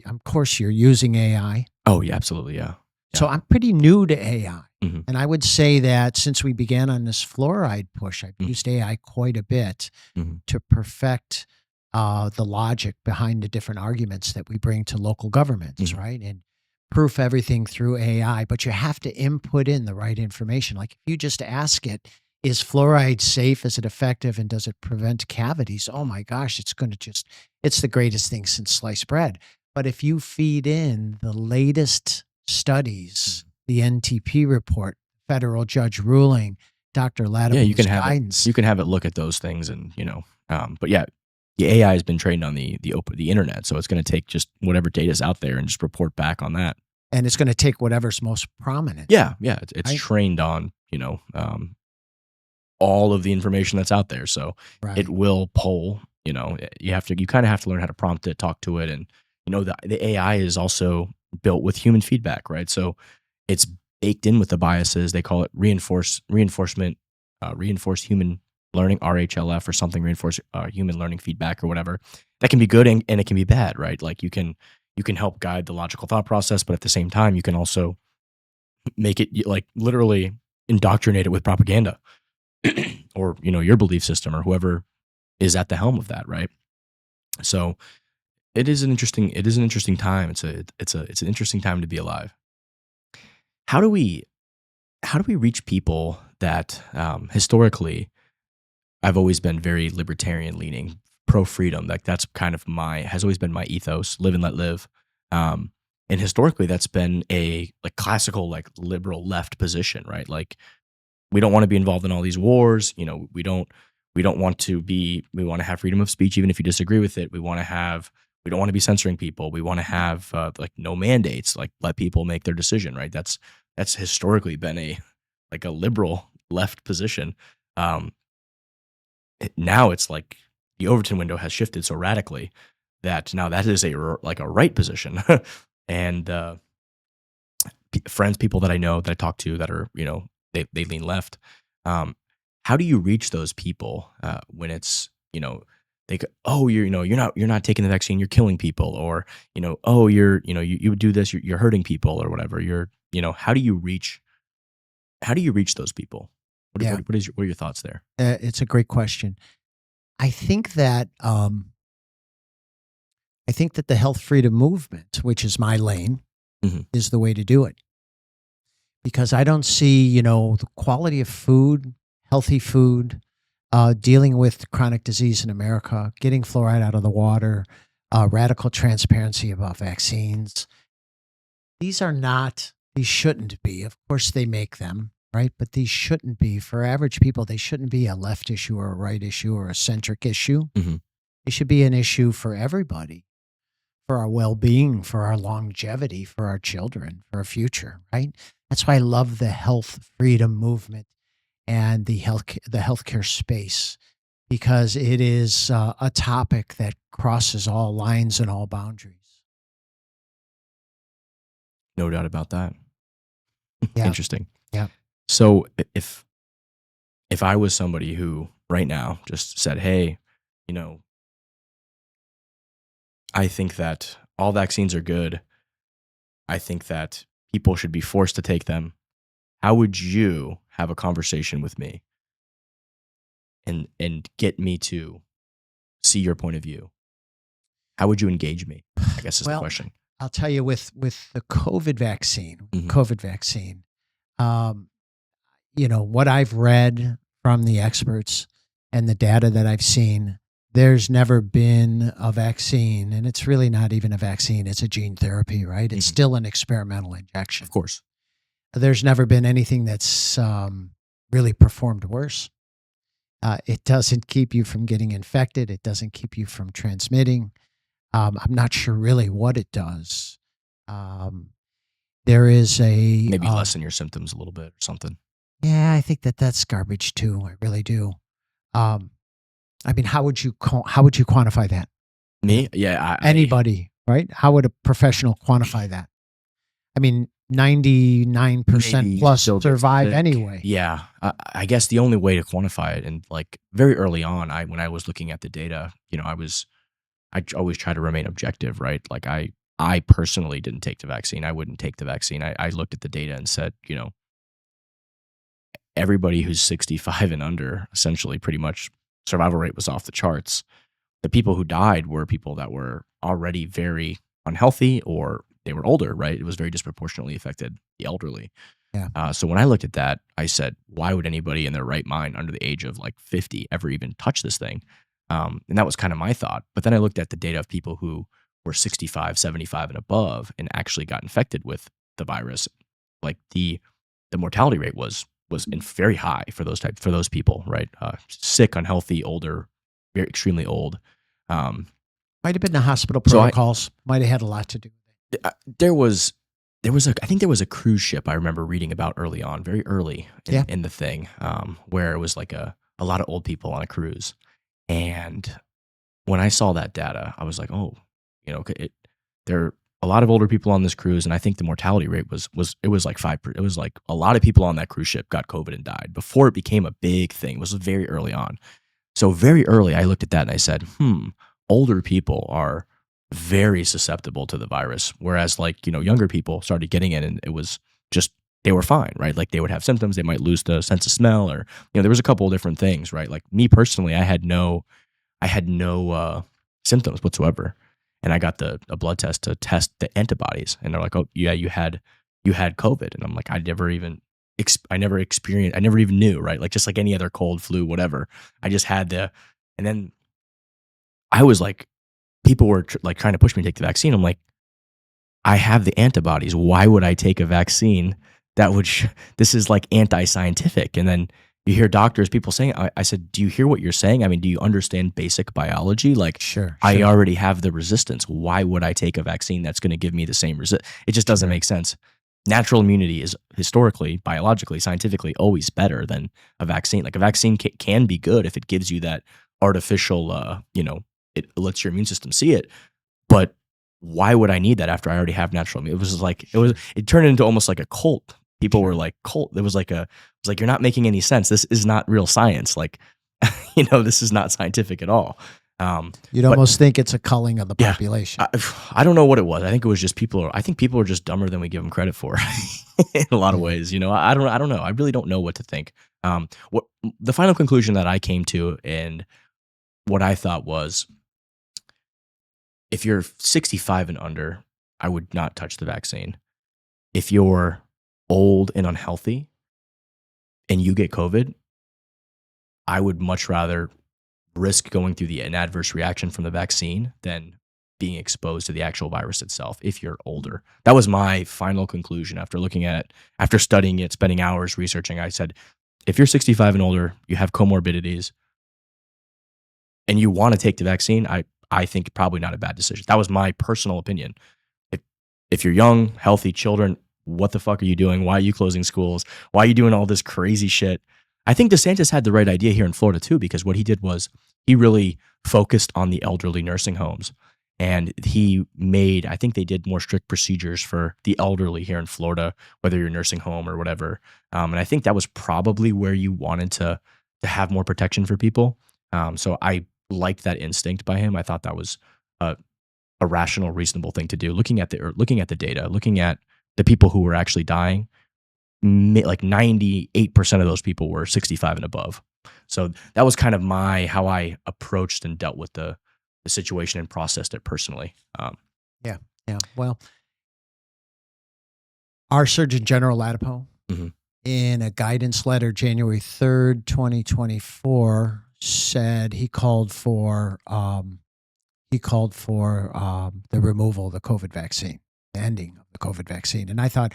of course you're using AI. Oh yeah, absolutely. Yeah. So I'm pretty new to AI. Mm-hmm. And I would say that since we began on this fluoride push, I've used AI quite a bit to perfect the logic behind the different arguments that we bring to local governments, right? And proof everything through AI, but you have to input in the right information. Like if you just ask it, is fluoride safe? Is it effective? And does it prevent cavities? Oh my gosh, it's the greatest thing since sliced bread. But if you feed in the latest studies, the NTP report, federal judge ruling, Dr. Latimer's guidance. You can have it look at those things and, but yeah, the AI has been trained on the internet. So it's going to take just whatever data is out there and just report back on that. And it's going to take whatever's most prominent. Yeah. Yeah. It's trained on, all of the information that's out there. So it will poll, you kind of have to learn how to prompt it, talk to it. And, the AI is also built with human feedback, right? So it's baked in with the biases. They call it reinforced human learning, RHLF or something, reinforced human learning feedback or whatever. That can be good and it can be bad, right? Like you can help guide the logical thought process, but at the same time, you can also make it like literally indoctrinate it with propaganda or, your belief system or whoever is at the helm of that, right? So it is an interesting time. It's an interesting time to be alive. How do we reach people that historically I've always been very libertarian leaning, pro freedom. Like that's kind of has always been my ethos, live and let live. And historically that's been a like classical like liberal left position, right? Like we don't want to be involved in all these wars, we don't want to have freedom of speech even if you disagree with it. We don't want to be censoring people. We want to have like no mandates, like let people make their decision, right? That's historically been a liberal left position. Now it's like the Overton window has shifted so radically that now that is a right position. And people that I know that I talk to that are, they lean left. How do you reach those people when it's, they go, oh, you're not taking the vaccine, you're killing people, or, oh, you would do this, you're hurting people or whatever. How do you reach those people? What are your thoughts there? It's a great question. I think that the health freedom movement, which is my lane, is the way to do it. Because I don't see, the quality of food, healthy food, dealing with chronic disease in America, getting fluoride out of the water, radical transparency about vaccines. These shouldn't be. Of course, they make them, right? But these shouldn't be. For average people, they shouldn't be a left issue or a right issue or a centric issue. It should be an issue for everybody, for our well-being, for our longevity, for our children, for our future, right? That's why I love the health freedom movement and the healthcare space, because it is a topic that crosses all lines and all boundaries. No doubt about that. Yeah. Interesting. Yeah. So if I was somebody who right now just said, hey, you know, I think that all vaccines are good. I think that people should be forced to take them. How would you have a conversation with me and get me to see your point of view? How would you engage me? I guess is the question. I'll tell you with the COVID vaccine, what I've read from the experts and the data that I've seen, there's never been a vaccine, and it's really not even a vaccine. It's a gene therapy, right? It's still an experimental injection. Of course. There's never been anything that's really performed worse. It doesn't keep you from getting infected. It doesn't keep you from transmitting. I'm not sure really what it does. There is maybe lessen your symptoms a little bit or something. Yeah, I think that's garbage too. I really do. I mean, how would you quantify that? Me? Yeah. Anybody, right? How would a professional quantify that? I mean, 99% plus survive anyway. Yeah. I guess the only way to quantify it, and like very early on, when I was looking at the data, I always try to remain objective, right? Like I personally didn't take the vaccine. I wouldn't take the vaccine. I looked at the data and said, everybody who's 65 and under, essentially pretty much survival rate was off the charts. The people who died were people that were already very unhealthy or they were older, right? It was very disproportionately affected the elderly. Yeah. So when I looked at that, I said, why would anybody in their right mind under the age of like 50 ever even touch this thing? And that was kind of my thought. But then I looked at the data of people who were 65, 75 and above and actually got infected with the virus. Like the mortality rate was very high for those people, right? Sick, unhealthy, older, very extremely old. Might have been the hospital protocols. Might have had a lot to do with it. I think there was a cruise ship I remember reading about early on, very early in the thing, where it was like a lot of old people on a cruise. And when I saw that data, I was like, oh, there are a lot of older people on this cruise, and I think the mortality rate was like 5%. It was like a lot of people on that cruise ship got COVID and died before it became a big thing. It was very early on. So very early, I looked at that and I said, older people are very susceptible to the virus, whereas like younger people started getting it and it was just they were fine, right? Like they would have symptoms, they might lose the sense of smell, or there was a couple of different things, right? Like me personally, I had no symptoms whatsoever. And I got a blood test to test the antibodies, and they're like, "Oh, yeah, you had COVID." And I'm like, I never even knew, right? Like just like any other cold, flu, whatever. I just had and then I was like, people were like trying to push me to take the vaccine. I'm like, I have the antibodies. Why would I take a vaccine that would? This is like anti-scientific. And then you hear doctors, people saying, I said, do you hear what you're saying? I mean, do you understand basic biology? Like, sure. I already have the resistance. Why would I take a vaccine that's going to give me the same resistance? It just doesn't make sense. Natural immunity is historically, biologically, scientifically always better than a vaccine. Like a vaccine can be good if it gives you that artificial, it lets your immune system see it. But why would I need that after I already have natural immunity? It turned into almost like a cult. People were like, cult. It was like, you're not making any sense. This is not real science. Like, this is not scientific at all. You'd almost think it's a culling of the population. I don't know what it was. I think it was just people are just dumber than we give them credit for in a lot of ways. I don't know. I really don't know what to think. What the final conclusion that I came to and what I thought was, if you're 65 and under, I would not touch the vaccine. If you're old and unhealthy and you get COVID, I would much rather risk going through an adverse reaction from the vaccine than being exposed to the actual virus itself if you're older. That was my final conclusion after looking at it, after studying it, spending hours researching. I said, if you're 65 and older, you have comorbidities, and you want to take the vaccine, I think probably not a bad decision. That was my personal opinion. If you're young, healthy children, what the fuck are you doing? Why are you closing schools? Why are you doing all this crazy shit? I think DeSantis had the right idea here in Florida too, because what he did was he really focused on the elderly nursing homes. And he made, I think they did more strict procedures for the elderly here in Florida, whether you're a nursing home or whatever. And I think that was probably where you wanted to have more protection for people. So I liked that instinct by him. I thought that was a rational, reasonable thing to do. Looking at the data, looking at the people who were actually dying, like 98% of those people were 65 and above. So that was kind of how I approached and dealt with the situation and processed it personally. Yeah. Well, our Surgeon General Latipo, in a guidance letter, January 3rd, 2024, said he called for the removal of the COVID vaccine, the ending of the COVID vaccine. And I thought,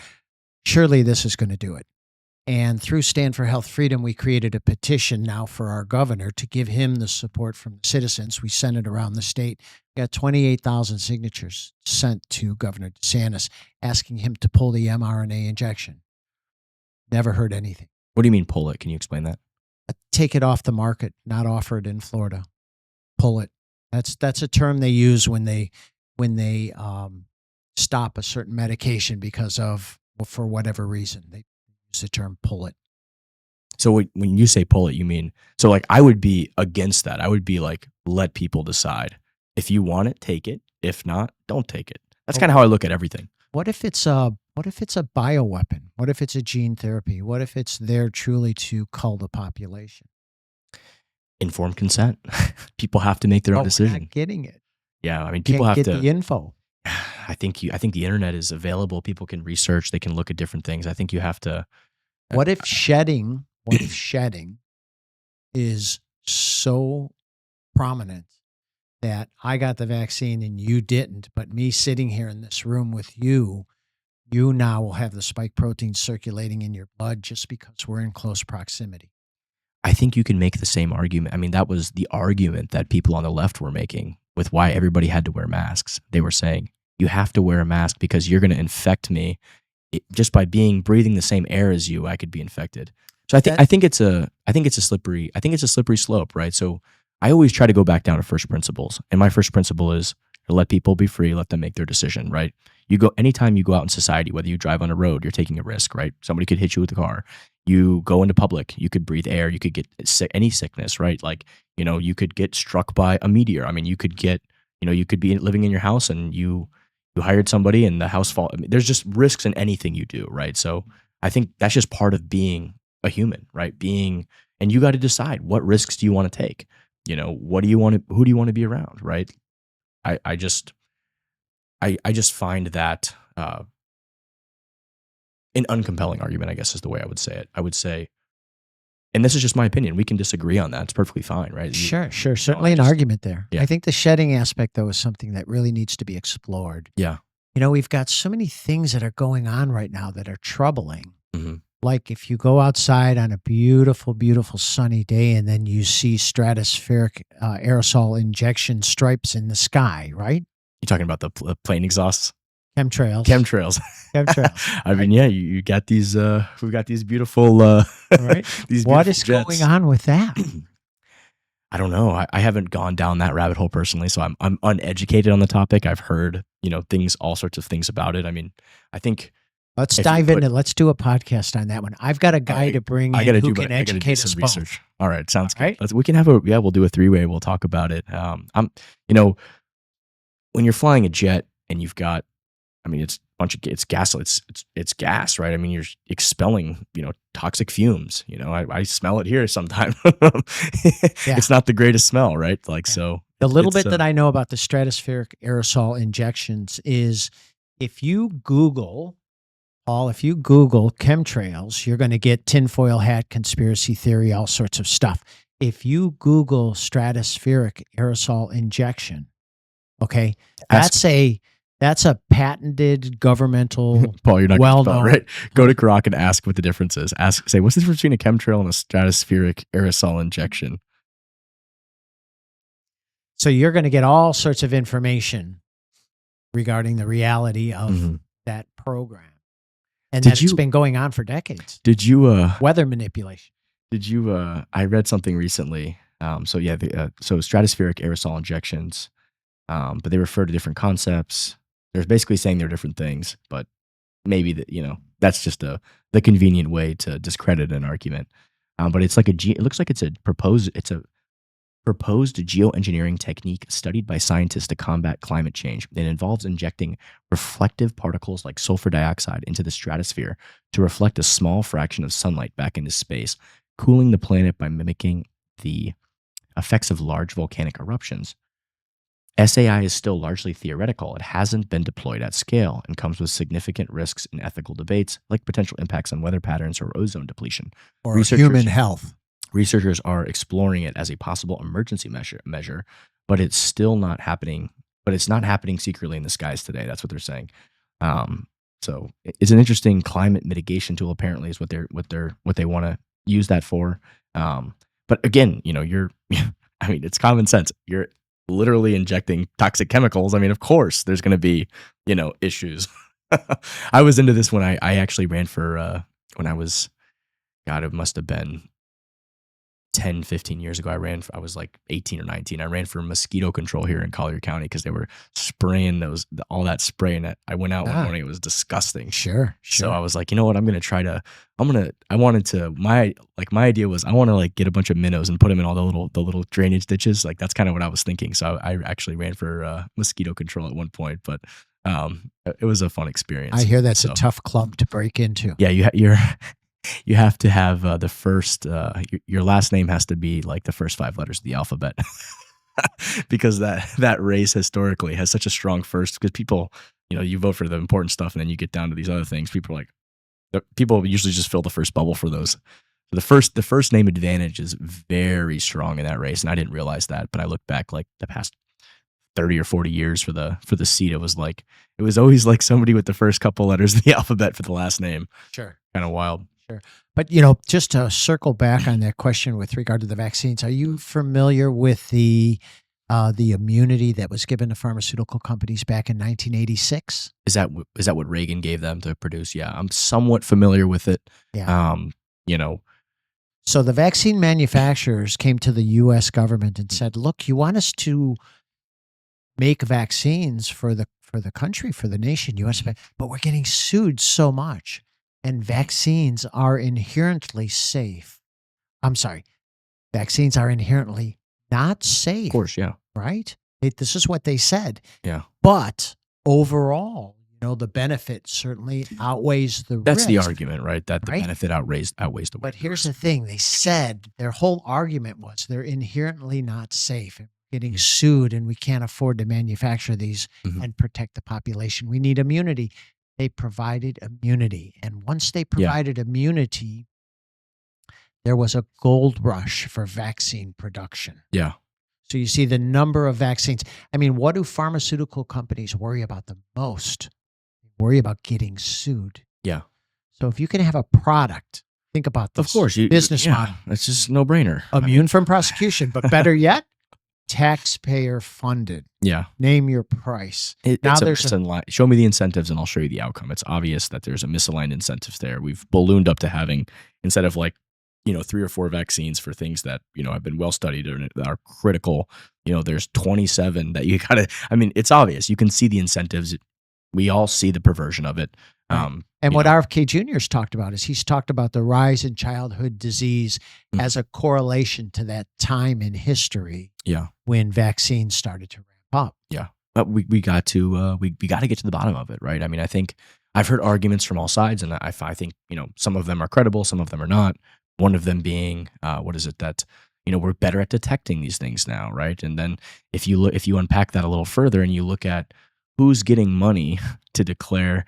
surely this is going to do it. And through Stand for Health Freedom, we created a petition now for our governor to give him the support from the citizens. We sent it around the state. We got 28,000 signatures sent to Governor DeSantis asking him to pull the mRNA injection. Never heard anything. What do you mean pull it? Can you explain that? Take it off the market, not offer it in Florida. Pull it. That's a term they use when they stop a certain medication because of, well, for whatever reason. They use the term pull it. So when you say pull it, you mean, so like I would be against that. I would be like, let people decide. If you want it, take it. If not, don't take it. That's kind of how I look at everything. What if it's a bioweapon? What if it's a gene therapy? What if it's there truly to cull the population? Informed consent. People have to make their own decision. We're not getting it. Yeah, I mean, people have to get the info. I think the internet is available. People can research. They can look at different things. I think you have to. What if shedding is so prominent that I got the vaccine and you didn't, but me sitting here in this room with you now will have the spike protein circulating in your blood just because we're in close proximity? I think you can make the same argument. I mean, that was the argument that people on the left were making with why everybody had to wear masks. They were saying, you have to wear a mask because you're going to infect me. Just by breathing the same air as you, I could be infected. So I think it's a slippery slope, right? So I always try to go back down to first principles. And my first principle is to let people be free, let them make their decision, right? Anytime you go out in society, whether you drive on a road, you're taking a risk, right? Somebody could hit you with a car. You go into public, you could breathe air, you could get any sickness, right? Like, you could get struck by a meteor. I mean, you could be living in your house and you hired somebody and the house fall. I mean, there's just risks in anything you do, right? So I think that's just part of being a human, right? And you got to decide, what risks do you want to take? Who do you want to be around, right? I just find that an uncompelling argument, I guess is the way I would say it. I would say, and this is just my opinion, we can disagree on that. It's perfectly fine, right? Sure. Certainly an argument there. Yeah. I think the shedding aspect, though, is something that really needs to be explored. Yeah. We've got so many things that are going on right now that are troubling. Mm-hmm. Like if you go outside on a beautiful, beautiful sunny day and then you see stratospheric aerosol injection stripes in the sky, right? You're talking about the plane exhausts? Chemtrails. I mean, yeah, you got these, we've got these beautiful, right? These what beautiful is jets. going on with that? I don't know. I haven't gone down that rabbit hole personally, so I'm uneducated on the topic. I've heard, all sorts of things about it. I mean, I think let's dive into. Let's do a podcast on that one. I've got a guy to bring in who can educate us both. Research. All right, sounds good. Right? We can have we'll do a 3-way. We'll talk about it. When you're flying a jet and you've got, I mean, it's gas. It's gas, right? I mean, you're expelling, toxic fumes. I smell it here sometimes. It's not the greatest smell, right? So the little bit that I know about the stratospheric aerosol injections is if you Google chemtrails, you're going to get tinfoil hat, conspiracy theory, all sorts of stuff. If you Google stratospheric aerosol injection, okay, that's a patented governmental. Paul, you're not well-known, right? Go to Grok and ask what the difference is. Say, what's the difference between a chemtrail and a stratospheric aerosol injection? So you're going to get all sorts of information regarding the reality of that program, and it's been going on for decades. Did you weather manipulation? Did you? I read something recently. So yeah, so stratospheric aerosol injections, but they refer to different concepts. They're basically saying they're different things, but maybe that that's just the convenient way to discredit an argument. But it's like it looks like it's a proposed geoengineering technique studied by scientists to combat climate change. It involves injecting reflective particles like sulfur dioxide into the stratosphere to reflect a small fraction of sunlight back into space, cooling the planet by mimicking the effects of large volcanic eruptions. SAI is still largely theoretical. It hasn't been deployed at scale and comes with significant risks and ethical debates, like potential impacts on weather patterns or ozone depletion. Or human health. Researchers are exploring it as a possible emergency measure, but it's still not happening. But it's not happening secretly in the skies today. That's what they're saying. So it's an interesting climate mitigation tool. Apparently, is what they want to use that for. But again, I mean, it's common sense. You're literally injecting toxic chemicals. I mean, of course, there's going to be issues. I was into this when I actually ran for when I was, God, it must have been 10, 15 years ago. I was like 18 or 19. I ran for mosquito control here in Collier County because they were spraying all that spray. And I went out one morning. It was disgusting. Sure. So I was like, you know what? My idea was I want to get a bunch of minnows and put them in all the little drainage ditches. Like that's kind of what I was thinking. So I actually ran for mosquito control at one point, but it was a fun experience. I hear that's a tough club to break into. Yeah. You have to have the first, your last name has to be like the first 5 letters of the alphabet because that race historically has such a strong first, because people, you vote for the important stuff and then you get down to these other things. People usually just fill the first bubble for those. So the first name advantage is very strong in that race. And I didn't realize that, but I look back like the past 30 or 40 years for the seat. It was always like somebody with the first couple letters of the alphabet for the last name. Sure. Kind of wild. Sure. But, just to circle back on that question with regard to the vaccines, are you familiar with the immunity that was given to pharmaceutical companies back in 1986? Is that what Reagan gave them to produce? Yeah, I'm somewhat familiar with it. Yeah. So the vaccine manufacturers came to the U.S. government and said, look, you want us to make vaccines for the country, for the nation, U.S., but we're getting sued so much. And vaccines are inherently safe. I'm sorry. Vaccines are inherently not safe. Of course, yeah. Right? This is what they said. Yeah. But overall, the benefit certainly outweighs the risk. That's the argument, right? That the benefit outweighs the risk. But here's the thing. They said their whole argument was they're inherently not safe. And getting sued and we can't afford to manufacture these and protect the population. We need immunity. They provided immunity. And once they provided immunity, there was a gold rush for vaccine production. Yeah. So you see the number of vaccines. I mean, what do pharmaceutical companies worry about the most? They worry about getting sued. Yeah. So if you can have a product, think about this. Of course, business model. It's just no brainer. Immune from prosecution, but better yet, taxpayer funded. Yeah. Name your price. Show me the incentives and I'll show you the outcome. It's obvious that there's a misaligned incentives there. We've ballooned up to having, instead of 3 or 4 vaccines for things that, have been well studied and are critical, there's 27 that you gotta, it's obvious. You can see the incentives. We all see the perversion of it. And what RFK Jr. has talked about is he's talked about the rise in childhood disease as a correlation to that time in history when vaccines started to ramp up. Yeah. But we got to get to the bottom of it, right? I think I've heard arguments from all sides, and I think, some of them are credible, some of them are not. One of them being, that we're better at detecting these things now, right? And then if you unpack that a little further and you look at who's getting money to declare,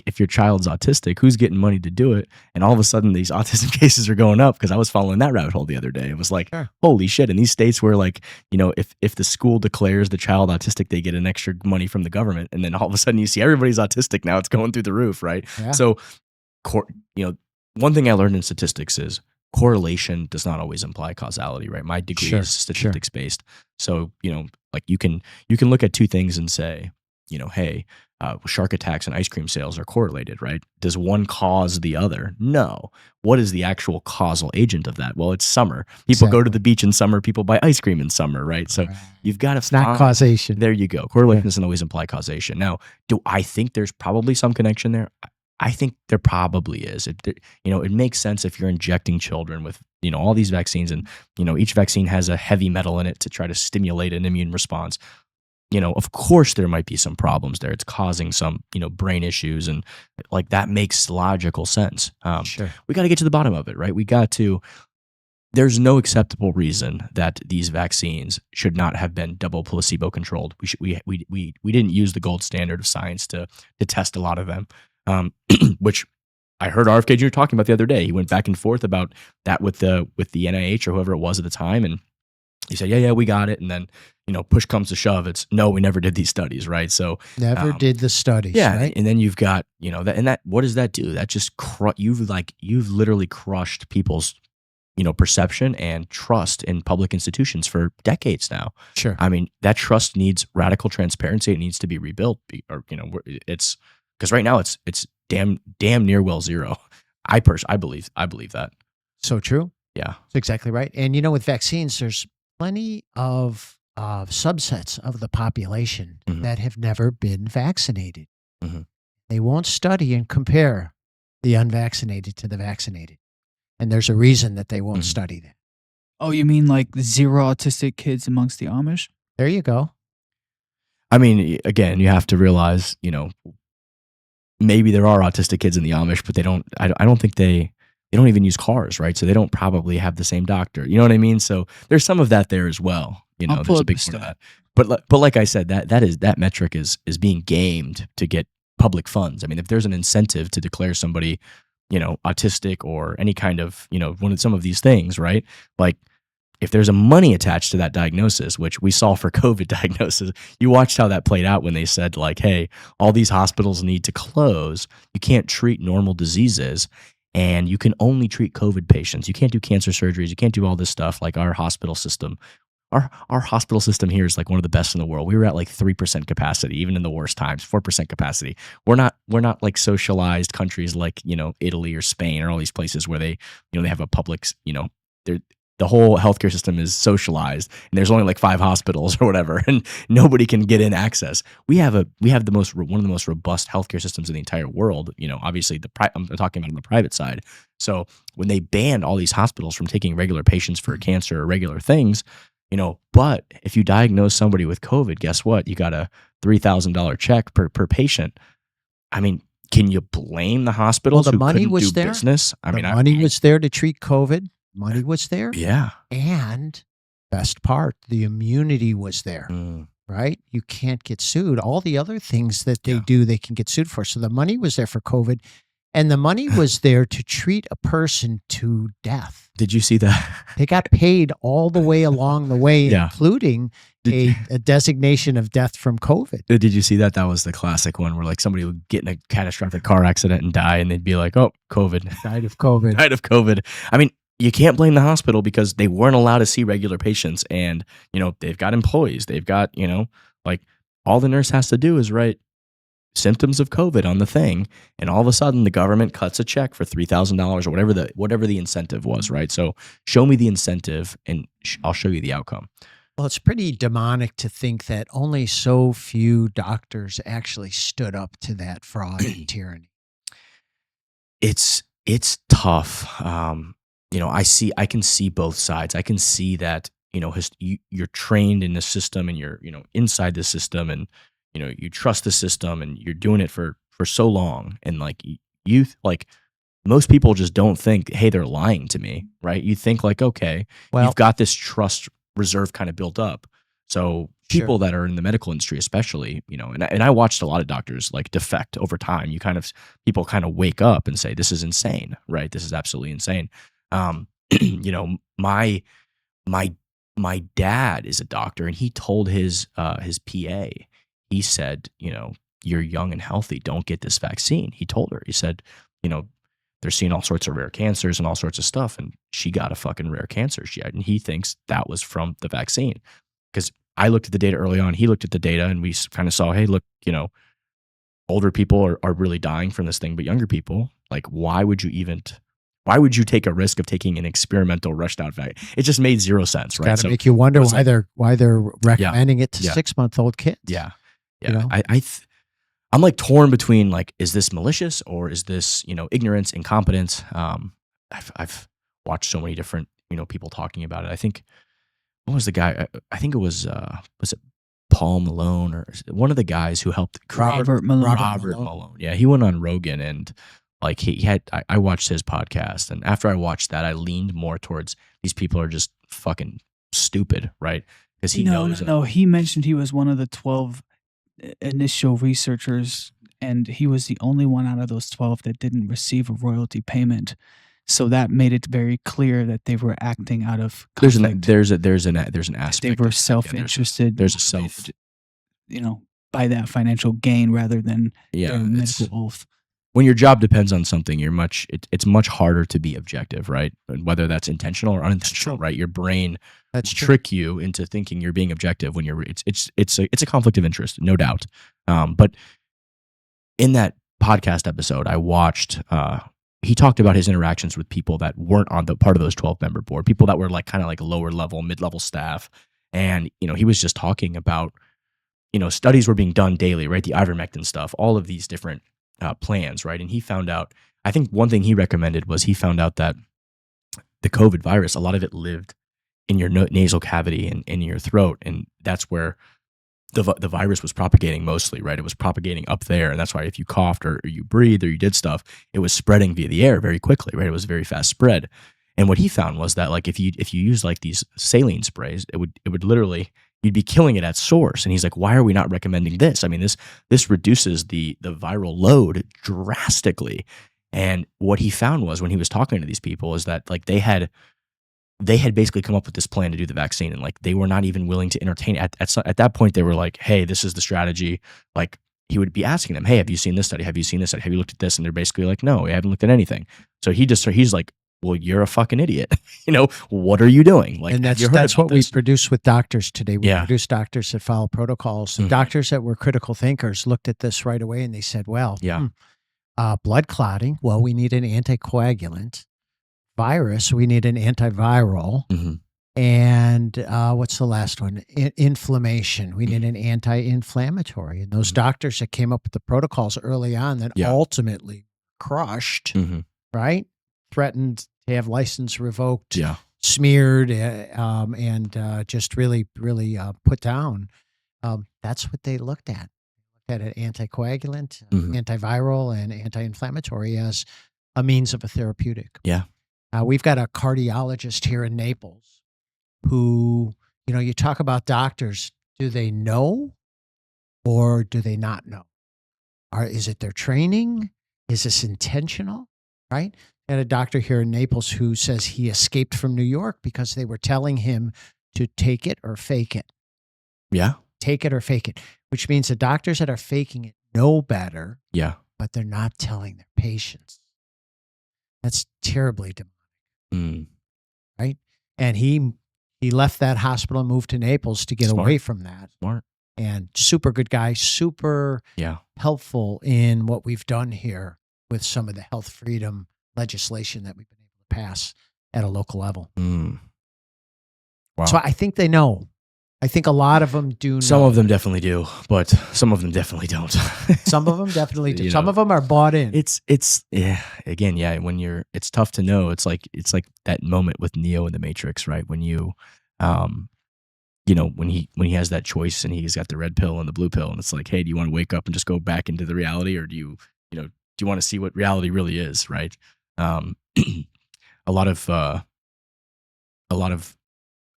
if your child's autistic, who's getting money to do it? And all of a sudden these autism cases are going up, because I was following that rabbit hole the other day. It was like, holy shit. In these states where if the school declares the child autistic, they get an extra money from the government. And then all of a sudden you see everybody's autistic now. It's going through the roof, right? Yeah. So, one thing I learned in statistics is correlation does not always imply causality, right? My degree is statistics based. So, you can look at 2 things and say, hey, shark attacks and ice cream sales are correlated, right? Does one cause the other? No. What is the actual causal agent of that? Well, it's summer. People go to the beach in summer. People buy ice cream in summer, right? So you've got to It's not causation. There you go. Correlation doesn't always imply causation. Now, do I think there's probably some connection there? I think there probably is. It makes sense if you're injecting children with, all these vaccines, and, each vaccine has a heavy metal in it to try to stimulate an immune response. Of course there might be some problems there. It's causing some, brain issues, and like that makes logical sense. Sure. We got to get to the bottom of it, right? There's no acceptable reason that these vaccines should not have been double placebo controlled. We didn't use the gold standard of science to test a lot of them, which I heard RFK Jr. talking about the other day. He went back and forth about that with the NIH or whoever it was at the time, and he said, yeah, we got it. And then, push comes to shove, it's no, we never did these studies, right? So never did the studies, yeah, right? And then you've got, what does that do? That just you've literally crushed people's, perception and trust in public institutions for decades now. Sure. I mean, that trust needs radical transparency. It needs to be rebuilt, it's because right now it's damn near zero. I believe that. So true. Yeah, that's exactly right. And with vaccines, there's plenty of subsets of the population that have never been vaccinated. They won't study and compare the unvaccinated to the vaccinated. And there's a reason that they won't study that. Oh, you mean like zero autistic kids amongst the Amish? There you go. I mean, again, you have to realize, maybe there are autistic kids in the Amish, but I don't think they don't even use cars, right? So they don't probably have the same doctor. You know what I mean? So there's some of that there as well. There's a big part of that. But like I said, that metric is being gamed to get public funds. I mean, if there's an incentive to declare somebody, autistic or any kind of, some of these things, right? Like if there's a money attached to that diagnosis, which we saw for COVID diagnosis, you watched how that played out when they said like, hey, all these hospitals need to close. You can't treat normal diseases, and you can only treat COVID patients. You can't do cancer surgeries. You can't do all this stuff. Like our hospital system. Our hospital system here is like one of the best in the world. We were at like 3% capacity, even in the worst times, 4% capacity. We're not like socialized countries like, Italy or Spain or all these places where they have a public, the whole healthcare system is socialized, and there's only like 5 hospitals or whatever, and nobody can get in access. We have one of the most robust healthcare systems in the entire world. Obviously I'm talking about on the private side. So when they banned all these hospitals from taking regular patients for cancer or regular things, but if you diagnose somebody with COVID, guess what? You got a $3,000 check per patient. I mean, can you blame the hospitals who couldn't do business? Money was there to treat COVID. Money was there. Yeah. And best part, the immunity was there, right? You can't get sued. All the other things that they do, they can get sued for. So the money was there for COVID, and the money was there to treat a person to death. Did you see that? They got paid all the way along the way, including a designation of death from COVID. Did you see that? That was the classic one where like somebody would get in a catastrophic car accident and die, and they'd be like, oh, COVID. Died of COVID. Died of COVID. I mean, you can't blame the hospital because they weren't allowed to see regular patients, and, they've got employees. They've got, like all the nurse has to do is write symptoms of COVID on the thing, and all of a sudden the government cuts a check for $3,000 or whatever the incentive was, right? So show me the incentive, and I'll show you the outcome. Well, it's pretty demonic to think that only so few doctors actually stood up to that fraud and tyranny. It's tough. I can see both sides. I can see that, you're trained in the system, and you're, inside the system, and, you trust the system, and you're doing it for so long. And like most people just don't think, hey, they're lying to me, right? You think like, okay, you've got this trust reserve kind of built up. So people that are in the medical industry, especially, and I watched a lot of doctors like defect over time. People kind of wake up and say, this is insane, right? This is absolutely insane. My dad is a doctor, and he told his PA, he said, you're young and healthy, don't get this vaccine. He told her, he said, they're seeing all sorts of rare cancers and all sorts of stuff, and she got a fucking rare cancer. And he thinks that was from the vaccine. Because I looked at the data early on, he looked at the data, and we kind of saw, hey, look, older people are really dying from this thing, but younger people, like, why would you take a risk of taking an experimental rushed out vaccine? It just made zero sense, right? Got to make you wonder why they're recommending it to Yeah. 6-month-old kids. Yeah. You know? I'm like torn between like, is this malicious or is this, ignorance, incompetence? I've watched so many different, people talking about it. I think, what was the guy? I think it was it Paul Malone or one of the guys who helped create Robert Malone. Robert Malone. Yeah. He went on Rogan and like I watched his podcast, and after I watched that, I leaned more towards these people are just fucking stupid, right? Because he knows. No, he mentioned he was one of the 12 initial researchers, and he was the only one out of those 12 that didn't receive a royalty payment. So that made it very clear that they were acting out of conflict. There's an aspect. They were self-interested. There's a self, by that financial gain rather than their medical oath. When your job depends on something, it's much harder to be objective, right? Whether that's intentional or unintentional, right? Your brain will trick you into thinking you're being objective when it's a conflict of interest, no doubt. But in that podcast episode, I watched. He talked about his interactions with people that weren't on the part of those 12-member board, people that were like kind of like lower level, mid-level staff, and he was just talking about studies were being done daily, right? The ivermectin stuff, all of these different plans, right? And he found out, I think one thing he recommended was he found out that the COVID virus, a lot of it lived in your nasal cavity and in your throat. And that's where the virus was propagating mostly, right? It was propagating up there. And that's why if you coughed or you breathed or you did stuff, it was spreading via the air very quickly, right? It was very fast spread. And what he found was that like if you use like these saline sprays, it would literally, you'd be killing it at source. And he's like, why are we not recommending this? I mean, this reduces the viral load drastically. And what he found was when he was talking to these people is that like they had basically come up with this plan to do the vaccine, and like they were not even willing to entertain it. At that point, they were like, hey, this is the strategy. Like he would be asking them, hey, have you seen this study? Have you seen this study? Have you looked at this? And they're basically like, no, we haven't looked at anything. So he's like, well, you're a fucking idiot. What are you doing? Like, and that's what we produce with doctors today. We produce doctors that follow protocols. So doctors that were critical thinkers looked at this right away and they said, well, blood clotting, well, we need an anticoagulant. Virus, we need an antiviral. And what's the last one? Inflammation. We need an anti-inflammatory. And those doctors that came up with the protocols early on that ultimately crushed, right? Threatened to have license revoked, smeared, and just really, really put down. That's what they looked at. At an anticoagulant, antiviral, and anti-inflammatory as a means of a therapeutic. Yeah. We've got a cardiologist here in Naples who, you talk about doctors. Do they know or do they not know? Is it their training? Is this intentional? Right? I had a doctor here in Naples who says he escaped from New York because they were telling him to take it or fake it. Yeah. Take it or fake it, which means the doctors that are faking it know better. Yeah. But they're not telling their patients. That's terribly demonic. Right? And he left that hospital and moved to Naples to get away from that. Smart. And super good guy, super helpful in what we've done here with some of the health freedom legislation that we've been able to pass at a local level. Wow. So I think they know. I think a lot of them do know. Some of them definitely do, but some of them definitely don't. Some of them definitely do. Some of them are bought in. It's again, when it's tough to know. It's like that moment with Neo in the Matrix, right? When you when he has that choice and he's got the red pill and the blue pill, and it's like, hey, do you want to wake up and just go back into the reality, or do you want to see what reality really is, right? A lot of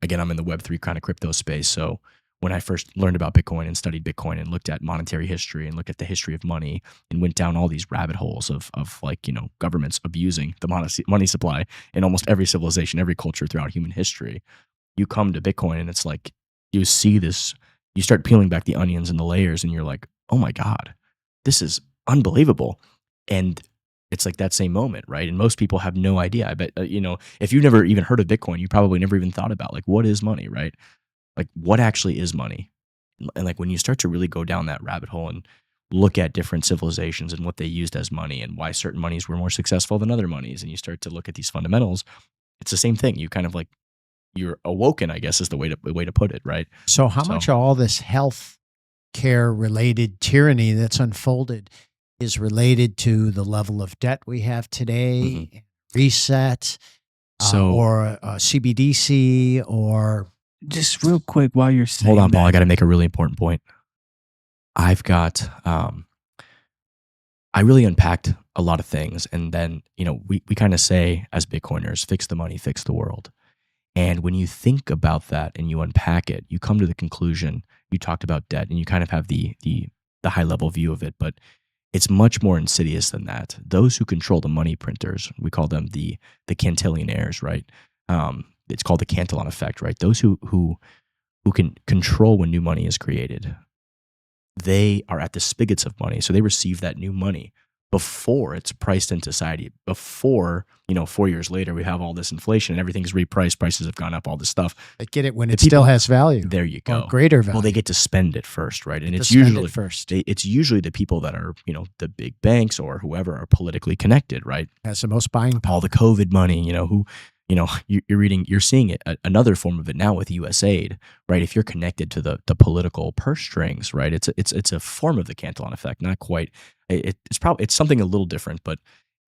again, I'm in the Web3 kind of crypto space. So when I first learned about Bitcoin and studied Bitcoin and looked at monetary history and looked at the history of money and went down all these rabbit holes of like, governments abusing the money supply in almost every civilization, every culture throughout human history, you come to Bitcoin and it's like, you see this, you start peeling back the onions and the layers and you're like, oh my God, this is unbelievable. And it's like that same moment, right? And most people have no idea. I bet, if you've never even heard of Bitcoin, you probably never even thought about like, what is money, right? Like what actually is money? And like when you start to really go down that rabbit hole and look at different civilizations and what they used as money and why certain monies were more successful than other monies. And you start to look at these fundamentals. It's the same thing. You kind of like, you're awoken, I guess is the way to put it, right? So how much of all this health care related tyranny that's unfolded is related to the level of debt we have today, reset, or CBDC, or just real quick while you're saying hold on, Paul, that, I got to make a really important point. I've got, I really unpacked a lot of things. And then, we kind of say as Bitcoiners, fix the money, fix the world. And when you think about that and you unpack it, you come to the conclusion, you talked about debt and you kind of have the high level view of it, but it's much more insidious than that. Those who control the money printers, we call them the cantillionaires, right? It's called the Cantillon effect, right? Those who can control when new money is created. They are at the spigots of money. So they receive that new money before it's priced into society. Before, 4 years later, we have all this inflation and everything's repriced, prices have gone up, all this stuff. They get it when it still has value. There you go. Or greater value. Well, they get to spend it first, right? And it's usually the people that are, the big banks or whoever are politically connected, right? Has the most buying power. All the COVID money, you're seeing it, another form of it now with USAID, right? If you're connected to the political purse strings, right? It's a form of the Cantillon effect, not quite. It's something a little different, but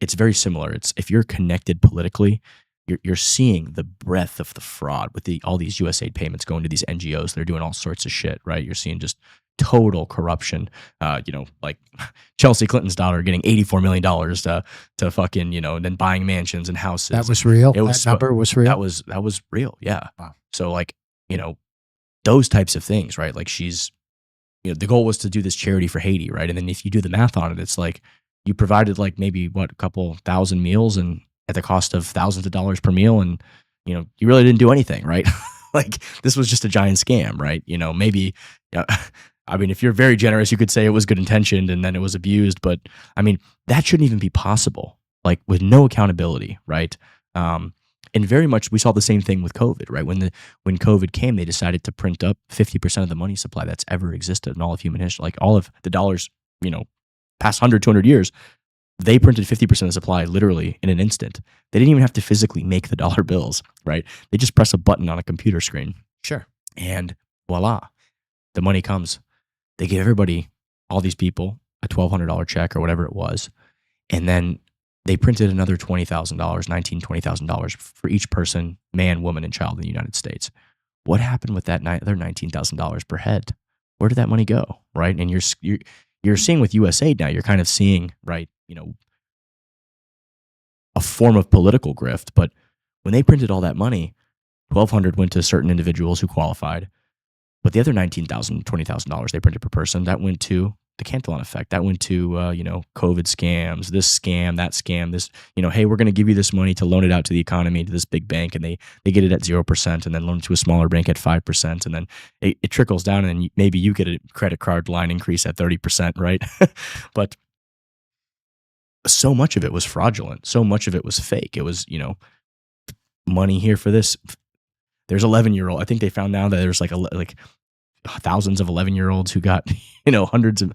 it's very similar. It's if you're connected politically, you're seeing the breadth of the fraud with all these USAID payments going to these NGOs. They're doing all sorts of shit, right? You're seeing just total corruption. Like Chelsea Clinton's daughter getting $84 million to fucking, and then buying mansions and houses. That was real? That number was real? That was real, yeah. Wow. So like, those types of things, right? Like she's, the goal was to do this charity for Haiti, right? And then if you do the math on it, it's like you provided like maybe a couple thousand meals and at the cost of thousands of dollars per meal. And, you really didn't do anything, right? Like this was just a giant scam, right? Maybe, I mean, if you're very generous, you could say it was good intentioned and then it was abused. But I mean, that shouldn't even be possible, like with no accountability, right? And very much we saw the same thing with COVID, right? When COVID came, they decided to print up 50% of the money supply that's ever existed in all of human history. Like all of the dollars, past 100, 200 years, they printed 50% of the supply literally in an instant. They didn't even have to physically make the dollar bills, right? They just press a button on a computer screen. Sure. And voila, the money comes. They give everybody, all these people, a $1,200 check or whatever it was. And then they printed another $20,000, $20,000 for each person, man, woman, and child in the United States. What happened with that other $19,000 per head? Where did that money go, right? And you're seeing with USAID now, you're kind of seeing, right, a form of political grift. But when they printed all that money, $1,200 went to certain individuals who qualified. But the other $19,000, $20,000 they printed per person, that went to the Cantillon effect. That went to, COVID scams, this scam, that scam, this, hey, we're going to give you this money to loan it out to the economy, to this big bank, and they get it at 0% and then loan it to a smaller bank at 5%. And then it trickles down and then maybe you get a credit card line increase at 30%, right? But so much of it was fraudulent. So much of it was fake. It was, money here for this. There's 11-year-old. I think they found now that there's like thousands of 11-year-olds who got, hundreds of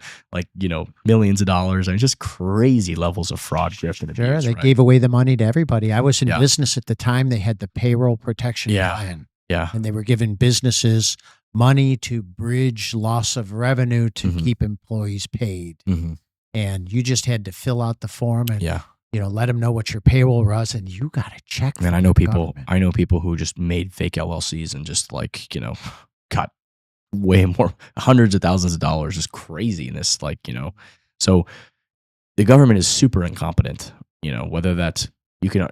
millions of dollars. I mean, just crazy levels of fraud. Sure, they gave away the money to everybody. I was in business at the time. They had the payroll protection plan. Yeah. And they were giving businesses money to bridge loss of revenue to keep employees paid. Mm-hmm. And you just had to fill out the form and let them know what your payroll was, and you got a check. And I know people who just made fake LLCs and just got way more, hundreds of thousands of dollars, just crazy in this, so the government is super incompetent, whether that's,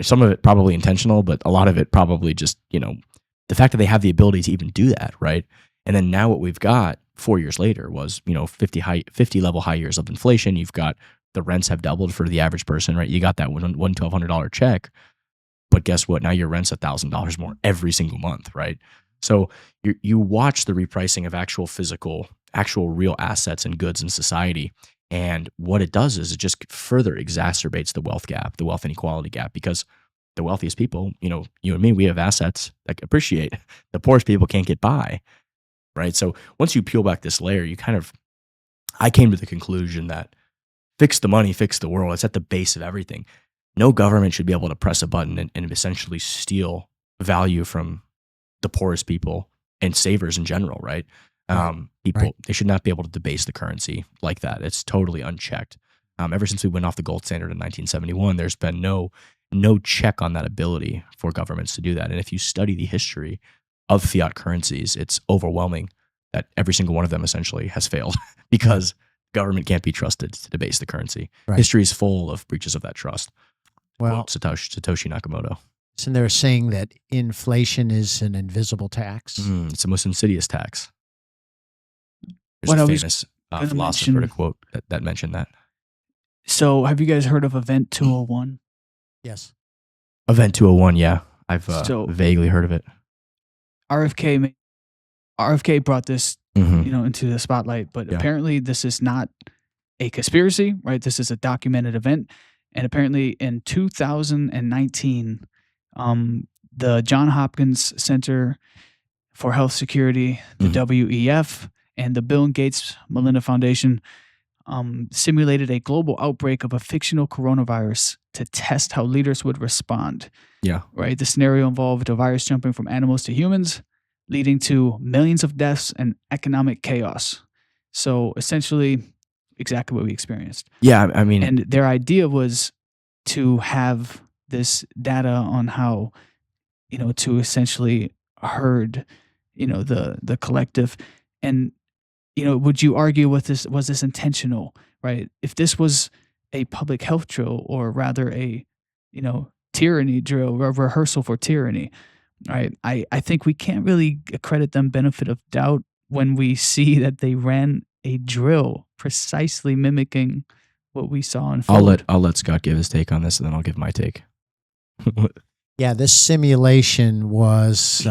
some of it probably intentional, but a lot of it probably just, the fact that they have the ability to even do that, right? And then now what we've got 4 years later was, 50 level high years of inflation. You've got the rents have doubled for the average person, right? You got that $1,200 check, but guess what? Now your rent's $1,000 more every single month, right? So you watch the repricing of actual real assets and goods in society. And what it does is it just further exacerbates the wealth gap, the wealth inequality gap, because the wealthiest people, you and me, we have assets that appreciate. The poorest people can't get by, right? So once you peel back this layer, you kind of I came to the conclusion that fix the money, fix the world. It's at the base of everything. No government should be able to press a button and essentially steal value from the poorest people and savers in general, right? People, they should not be able to debase the currency like that. It's totally unchecked. Ever since we went off the gold standard in 1971, there's been no check on that ability for governments to do that. And if you study the history of fiat currencies, it's overwhelming that every single one of them essentially has failed because government can't be trusted to debase the currency. Right. History is full of breaches of that trust. Well, Quote Satoshi Nakamoto. isn't there a saying that inflation is an invisible tax? It's the most insidious tax. There's What a I was famous gonna philosopher mention- to quote that mentioned that. So, have you guys heard of Event 201? Yes. Event 201, yeah. I've So- vaguely heard of it. RFK brought this, Mhm. into the spotlight, but Yeah. apparently this is not a conspiracy, right? This is a documented event, and apparently in 2019, the Johns Hopkins Center for Health Security, the Mhm. WEF, and the Bill and Gates Melinda Foundation simulated a global outbreak of a fictional coronavirus to test how leaders would respond. Yeah. Right? The scenario involved a virus jumping from animals to humans, leading to millions of deaths and economic chaos. So essentially, exactly what we experienced. Yeah, I mean, And their idea was to have this data on how, to essentially herd, the collective. And, would you argue was this intentional, right? If this was a public health drill, or rather a, tyranny drill, a rehearsal for tyranny, right? I think we can't really accredit them benefit of doubt when we see that they ran a drill precisely mimicking what we saw unfold. I'll let Scott give his take on this, and then I'll give my take. Yeah, this simulation was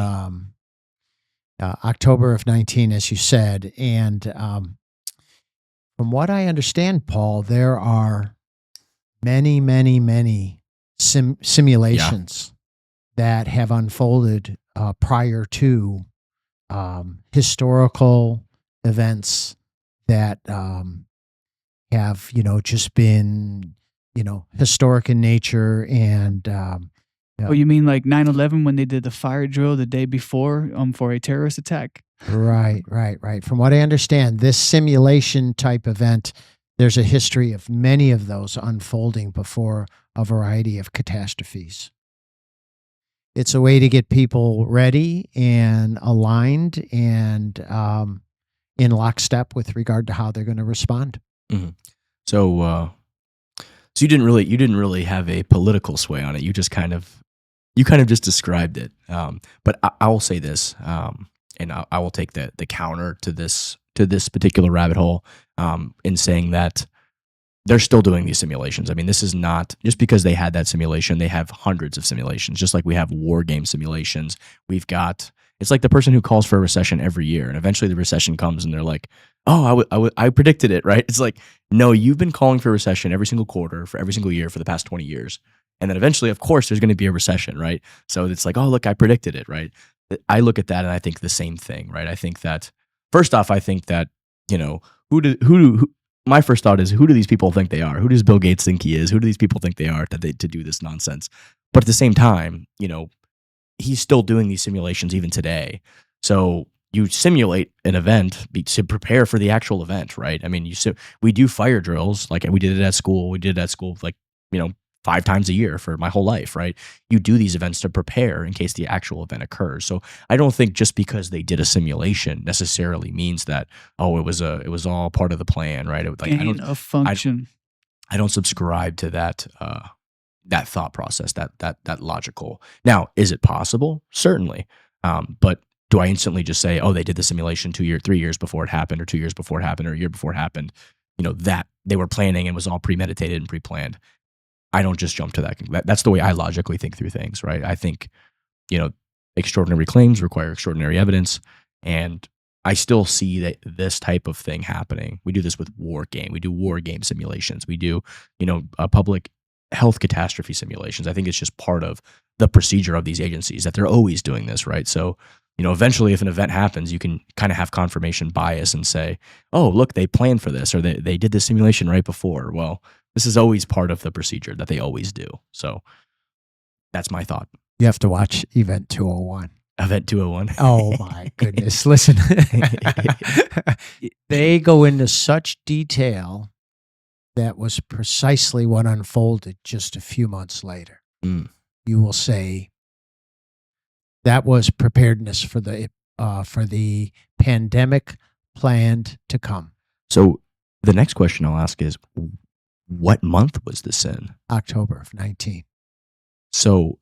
October of 19, as you said. And from what I understand, Paul, there are many, many, many simulations that have unfolded prior to historical events that have, just been, historic in nature. And Oh, you mean like 9/11 when they did the fire drill the day before for a terrorist attack? Right. From what I understand, this simulation type event, there's a history of many of those unfolding before a variety of catastrophes. It's a way to get people ready and aligned and in lockstep with regard to how they're going to respond. Mm-hmm. So you didn't really have a political sway on it. You kind of just described it. But I will say this, and I will take the counter to this particular rabbit hole in saying that they're still doing these simulations. I mean, this is not just because they had that simulation. They have hundreds of simulations, just like we have war game simulations. It's like the person who calls for a recession every year, and eventually the recession comes, and they're like, "Oh, I predicted it, right?" It's like, no, you've been calling for a recession every single quarter for every single year for the past 20 years, and then eventually, of course, there's going to be a recession, right? So it's like, oh, look, I predicted it, right? I look at that and I think the same thing, right? I think that first off, my first thought is, who do these people think they are? Who does Bill Gates think he is? Who do these people think they are to do this nonsense? But at the same time, he's still doing these simulations even today. So you simulate an event to prepare for the actual event, right? I mean, we do fire drills, like we did it at school. We did it at school, like, 5 times a year for my whole life, right? You do these events to prepare in case the actual event occurs. So I don't think just because they did a simulation necessarily means that, oh, it was all part of the plan, right? Gain of function. I don't subscribe to that that thought process, that logical. Now, is it possible? Certainly. But do I instantly just say, oh, they did the simulation 3 years before it happened, or 2 years before it happened, or a year before it happened, that they were planning and was all premeditated and pre-planned? I don't just jump to that. That's the way I logically think through things, right? I think, extraordinary claims require extraordinary evidence, and I still see that this type of thing happening. We do this with war game. We do war game simulations. We do, public health catastrophe simulations. I think it's just part of the procedure of these agencies that they're always doing this, right? So eventually if an event happens, you can kind of have confirmation bias and say, oh, look, they planned for this, or they did this simulation right before. Well, this is always part of the procedure that they always do. So that's my thought. You have to watch Event 201. Event 201. Oh my goodness. Listen, they go into such detail that was precisely what unfolded just a few months later. Mm. You will say that was preparedness for the pandemic planned to come. So the next question I'll ask is, what month was this in? October of 19. So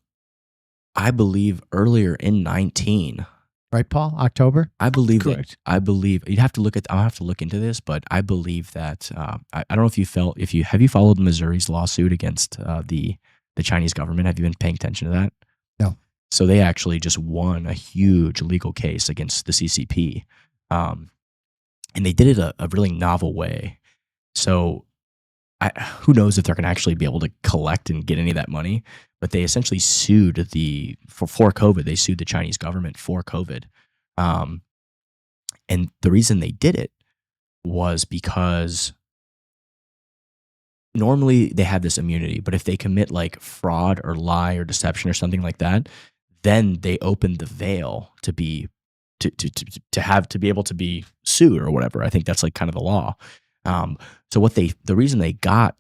I believe earlier in 19. Right, Paul? October? I believe Correct. I'll have to look into this, but I believe that I don't know if have you followed Missouri's lawsuit against the Chinese government? Have you been paying attention to that? No. So they actually just won a huge legal case against the CCP, and they did it a really novel way. So who knows if they're going to actually be able to collect and get any of that money, but they essentially sued for COVID. They sued the Chinese government for COVID. And the reason they did it was because normally they have this immunity, but if they commit like fraud or lie or deception or something like that, then they open the veil to be able to be sued or whatever. I think that's like kind of the law. So the reason they got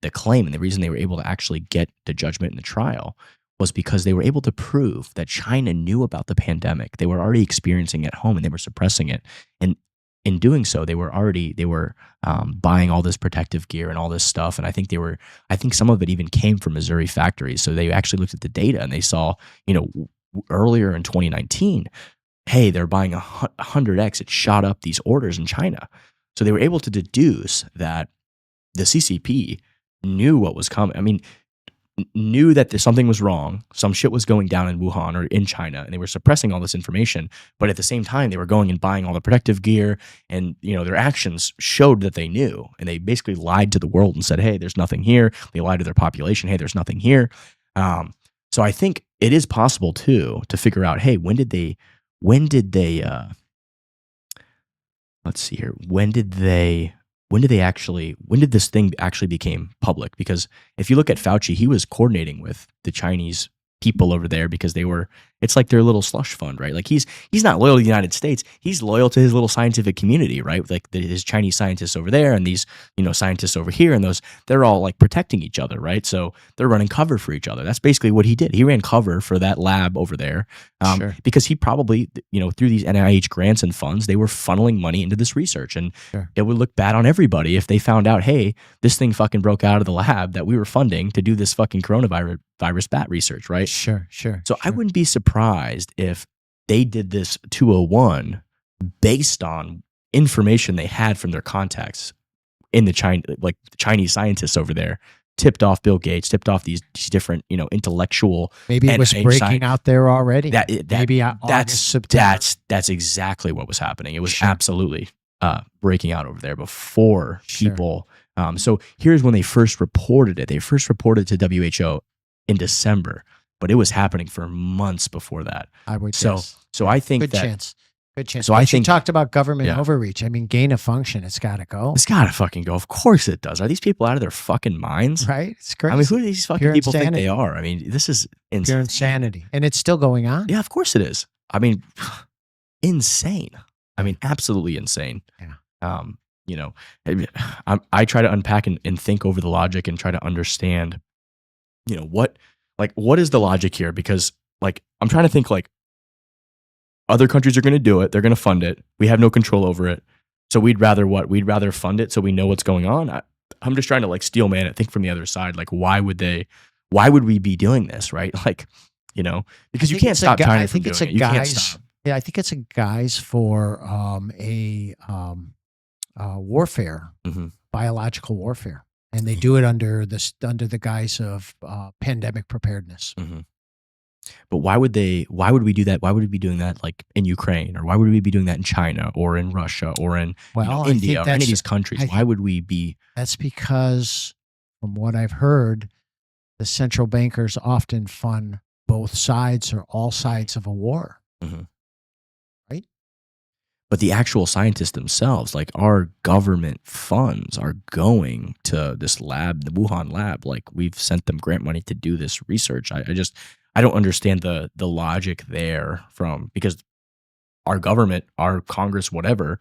the claim and the reason they were able to actually get the judgment in the trial was because they were able to prove that China knew about the pandemic. They were already experiencing it at home and they were suppressing it. And in doing so, they were buying all this protective gear and all this stuff. And I think some of it even came from Missouri factories. So they actually looked at the data and they saw, earlier in 2019, hey, they're buying 100x. It shot up these orders in China. So they were able to deduce that the CCP knew what was coming. I mean, knew that something was wrong. Some shit was going down in Wuhan or in China, and they were suppressing all this information. But at the same time, they were going and buying all the protective gear, and their actions showed that they knew. And they basically lied to the world and said, "Hey, there's nothing here." They lied to their population, "Hey, there's nothing here." So I think it is possible too to figure out, hey, when did they? Let's see here. When did this thing actually became public? Because if you look at Fauci, he was coordinating with the Chinese people over there because it's like their little slush fund, right? Like he's not loyal to the United States. He's loyal to his little scientific community, right? Like his Chinese scientists over there and these, scientists over here, and they're all like protecting each other, right? So they're running cover for each other. That's basically what he did. He ran cover for that lab over there Sure. because he probably, through these NIH grants and funds, they were funneling money into this research. And Sure. it would look bad on everybody if they found out, hey, this thing fucking broke out of the lab that we were funding to do this fucking coronavirus bat research, right? Sure. So I wouldn't be surprised if they did this 201 based on information they had from their contacts in the Chinese scientists over there, tipped off Bill Gates, tipped off these different, intellectual. Maybe it was NIH breaking out there already. Maybe that's August, September. that's exactly what was happening. It was Sure. absolutely breaking out over there before Sure. people. So here's when they first reported it. They first reported to WHO in December, but it was happening for months before that. I would So guess. so I think Good that chance. So I But you think- talked about government Yeah. overreach. I mean, gain of function. It's got to go. it's gotta fucking go. Of course it does. Are these people out of their fucking minds? Right? It's crazy. I mean, who do these fucking Pure people think insanity. they are? I mean, this is Pure insane. insanity. And it's still going on. Yeah, of course it is. I mean, insane. I mean, absolutely insane. Yeah. I try to unpack and think over the logic and try to understand, what is the logic here? Because I'm trying to think other countries are going to do it. They're going to fund it. We have no control over it. So we'd rather what? We'd rather fund it so we know what's going on. I'm just trying to steel man it, think from the other side. Why would we be doing this? Right. Because you can't stop China from doing it. You can't stop. Yeah, I think it's a guise for warfare, Mhm. biological warfare, and they do it under the guise of pandemic preparedness. Mhm. But why would we do that? Why would we be doing that in Ukraine, or why would we be doing that in China or in Russia or in Well, I India think or any of that's- these countries? I Why would we be? That's because, from what I've heard, the central bankers often fund both sides or all sides of a war. Mhm. But the actual scientists themselves, like our government funds are going to this lab, the Wuhan lab. Like we've sent them grant money to do this research. I don't understand the logic there because our government, our Congress, whatever,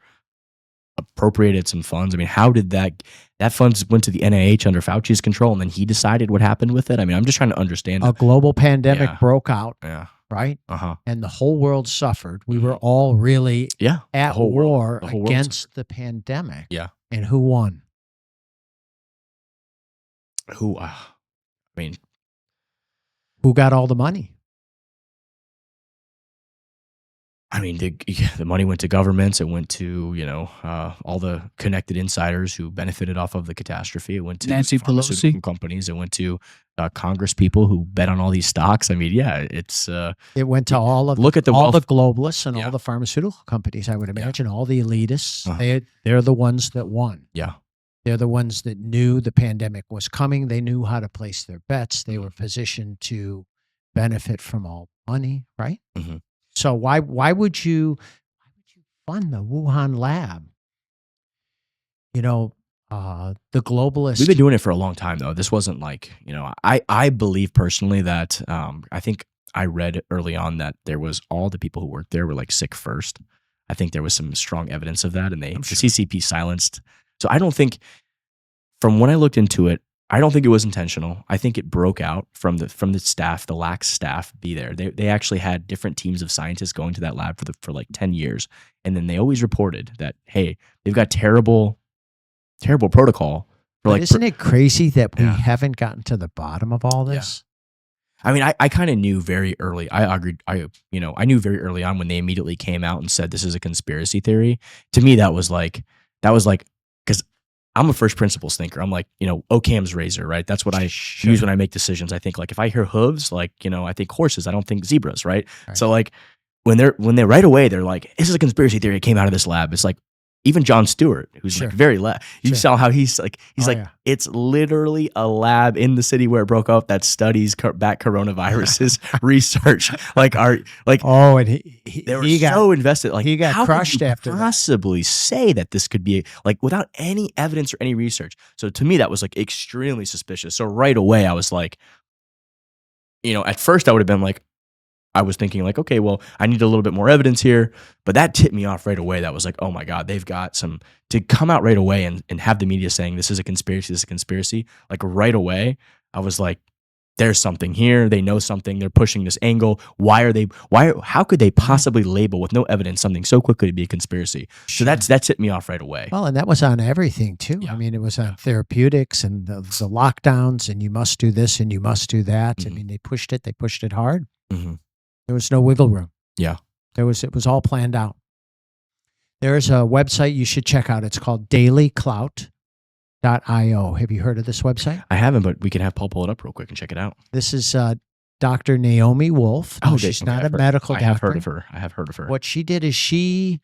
appropriated some funds. I mean, how did that funds went to the NIH under Fauci's control and then he decided what happened with it? I mean, I'm just trying to understand. A global pandemic Yeah. broke out, Yeah. right? Uh-huh. And the whole world suffered. We were all really Yeah. at whole world- war the whole world against the pandemic. Yeah. And who won? I mean, Who got all the money? the money went to governments. It went to, all the connected insiders who benefited off of the catastrophe. It went to Nancy pharmaceutical Pelosi. companies. It went to Congress people who bet on all these stocks. I mean, yeah, it's It went to all of look at the all wealth. the globalists and Yeah. all the pharmaceutical companies, I would Yeah. imagine, all the elitists. Uh-huh. They're the ones that won. Yeah. They're the ones that knew the pandemic was coming. They knew how to place their bets. They were positioned to benefit from all money, right? Mhm. So why would you fund the Wuhan lab? The globalists. We've been doing it for a long time, though. This wasn't like, I believe personally that I think I read early on that there was all the people who worked there were like sick first. I think there was some strong evidence of that, and the CCP silenced. So I don't think, from when I looked into it, I don't think it was intentional. I think it broke out from the staff, the lax staff be there. They actually had different teams of scientists going to that lab for like 10 years. And then they always reported that, hey, they've got terrible protocol. But isn't it crazy that we Yeah. haven't gotten to the bottom of all this? I mean, I kind of knew very early. I agreed. I knew very early on when they immediately came out and said this is a conspiracy theory. To me, that was like, because I'm a first principles thinker. I'm like, Occam's razor, right? That's what I use when I make decisions. I think like if I hear hooves, like, I think horses. I don't think zebras, right? So like when they're right away, they're like, this is a conspiracy theory. It came out of this lab. It's like, even Jon Stewart, who's like very left, you saw how he's like, it's literally a lab in the city where it broke out that studies bat coronaviruses research. And They were he got so invested. Like he got how crushed could you after that. possibly say that this could be like without any evidence or any research? So to me, that was like extremely suspicious. So right away, I was like, at first I would have been like, I was thinking like, okay, well, I need a little bit more evidence here. But that tipped me off right away. That was like, oh my God, they've got some to come out right away and have the media saying this is a conspiracy. Like right away, I was like, there's something here. They know something. They're pushing this angle. How could they possibly label with no evidence something so quickly to be a conspiracy? So that's hit me off right away. Well, and that was on everything too. Yeah. I mean, it was on therapeutics and the lockdowns, and you must do this and you must do that. I mean, they pushed it hard. Mm-hmm. There was no wiggle room. Yeah. It was all planned out. There's a website you should check out. It's called dailyclout.io. Have you heard of this website? I haven't, but we can have Paul pull it up real quick and check it out. This is Dr. Naomi Wolf. No, she's not a medical doctor. I have heard of her. What she did is she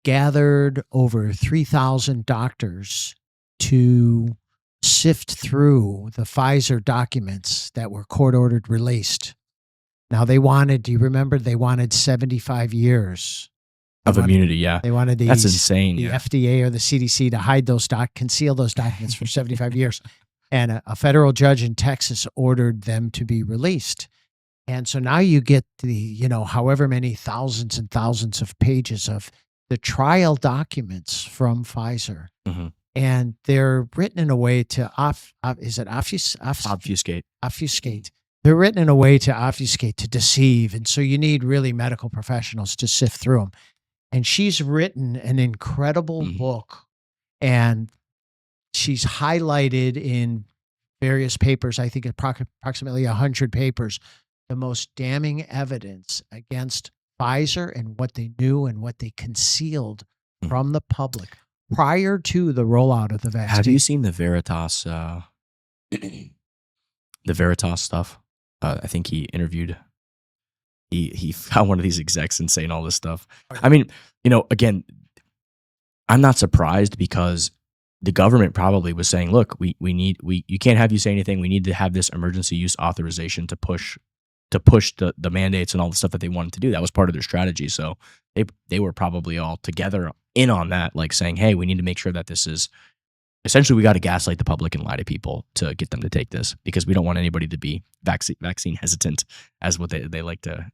gathered over 3,000 doctors to sift through the Pfizer documents that were court-ordered released. Now do you remember they wanted 75 years of immunity, yeah. They wanted that's insane. The FDA or the CDC to hide conceal those documents for 75 years. And a federal judge in Texas ordered them to be released. And so now you get however many thousands and thousands of pages of the trial documents from Pfizer. Mm-hmm. And they're written in a way to obfuscate. They're written in a way to obfuscate, to deceive. And so you need really medical professionals to sift through them. And she's written an incredible book, and she's highlighted in various papers, I think approximately 100 papers, the most damning evidence against Pfizer and what they knew and what they concealed from the public prior to the rollout of the vaccine. Have you seen the Veritas stuff? I think he interviewed, he found one of these execs and saying all this stuff. I mean, again, I'm not surprised because the government probably was saying, look, you can't have you say anything. We need to have this emergency use authorization to push to push the mandates and all the stuff that they wanted to do. That was part of their strategy. So they were probably all together in on that, like saying, hey, we need to make sure that this is essentially, we got to gaslight the public and lie to people to get them to take this, because we don't want anybody to be vaccine hesitant, as what they like to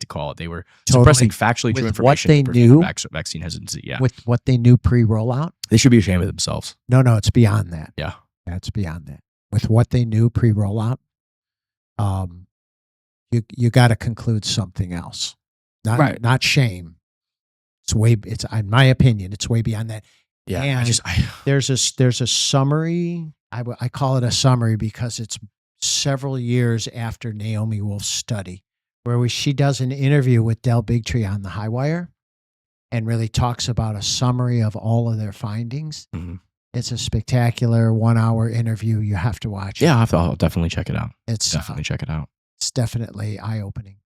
call it. They were suppressing factually true information what they to knew, vaccine hesitancy. Yeah, with what they knew pre-rollout. They should be ashamed of themselves. No, it's beyond that. Yeah, it's beyond that. With what they knew pre-rollout, you got to conclude something else. Not shame. It's in my opinion, it's way beyond that. Yeah, and there's a summary. I call it a summary because it's several years after Naomi Wolf's study, where she does an interview with Del Bigtree on the High Wire, and really talks about a summary of all of their findings. Mm-hmm. It's a spectacular 1-hour interview. You have to watch it. Yeah, I'll definitely check it out. Check it out. It's definitely eye-opening.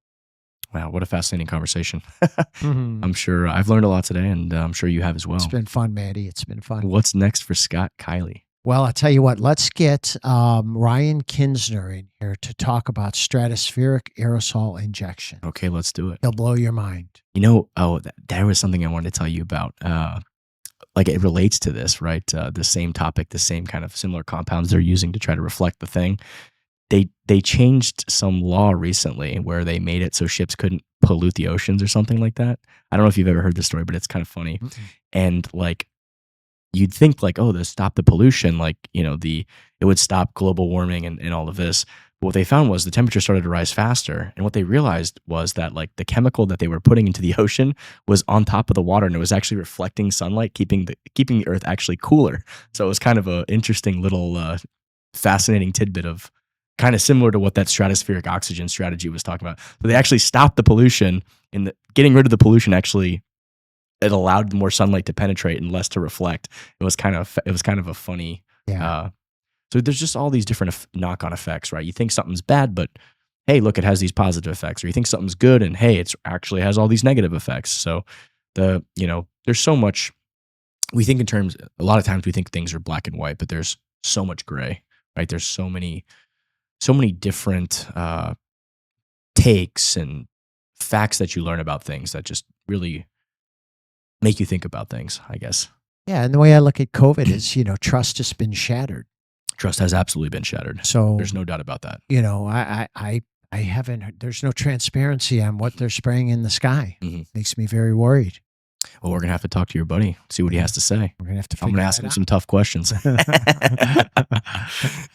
Wow, what a fascinating conversation. Mm-hmm. I'm sure I've learned a lot today, and I'm sure you have as well. It's been fun, Maddie. It's been fun. What's next for Scott Kiley? Well, I'll tell you what. Let's get Ryan Kinsner in here to talk about stratospheric aerosol injection. Okay, let's do it. He'll blow your mind. There was something I wanted to tell you about. Like, it relates to this, right? The same topic, the same kind of similar compounds they're using to try to reflect the thing. They changed some law recently where they made it so ships couldn't pollute the oceans or something like that. I don't know if you've ever heard this story, but it's kind of funny. Mm-hmm. And like, you'd think like, oh, this stop the pollution, like, it would stop global warming and all of this. But what they found was the temperature started to rise faster. And what they realized was that like the chemical that they were putting into the ocean was on top of the water, and it was actually reflecting sunlight, keeping the earth actually cooler. So it was kind of an interesting little fascinating tidbit of kind of similar to what that stratospheric oxygen strategy was talking about. So they actually stopped the pollution, and getting rid of the pollution actually, it allowed more sunlight to penetrate and less to reflect. It was kind of a funny. Yeah. So there's just all these different knock-on effects, right? You think something's bad, but hey, look, it has these positive effects. Or you think something's good, and hey, it actually has all these negative effects. So there's so much. We think in terms. A lot of times we think things are black and white, but there's so much gray, right? There's so many different takes and facts that you learn about things that just really make you think about things, I guess. Yeah, and the way I look at COVID is, trust has been shattered. Trust has absolutely been shattered. So there's no doubt about that. I haven't. There's no transparency on what they're spraying in the sky. Mm-hmm. Makes me very worried. Well, we're gonna have to talk to your buddy, see what he has to say. We're gonna have to. I'm gonna ask him some tough questions.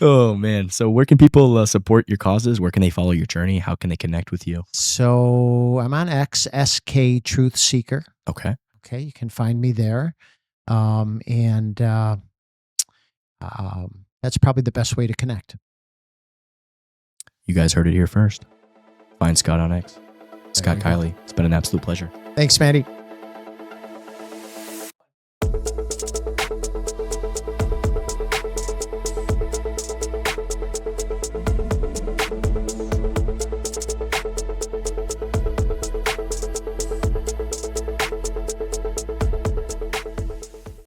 Oh man! So where can people support your causes? Where can they follow your journey? How can they connect with you? So I'm on X, SK Truth Seeker. Okay. You can find me there, that's probably the best way to connect. You guys heard it here first. Find Scott on X. Scott Kiley. It's been an absolute pleasure. Thanks, Maddie.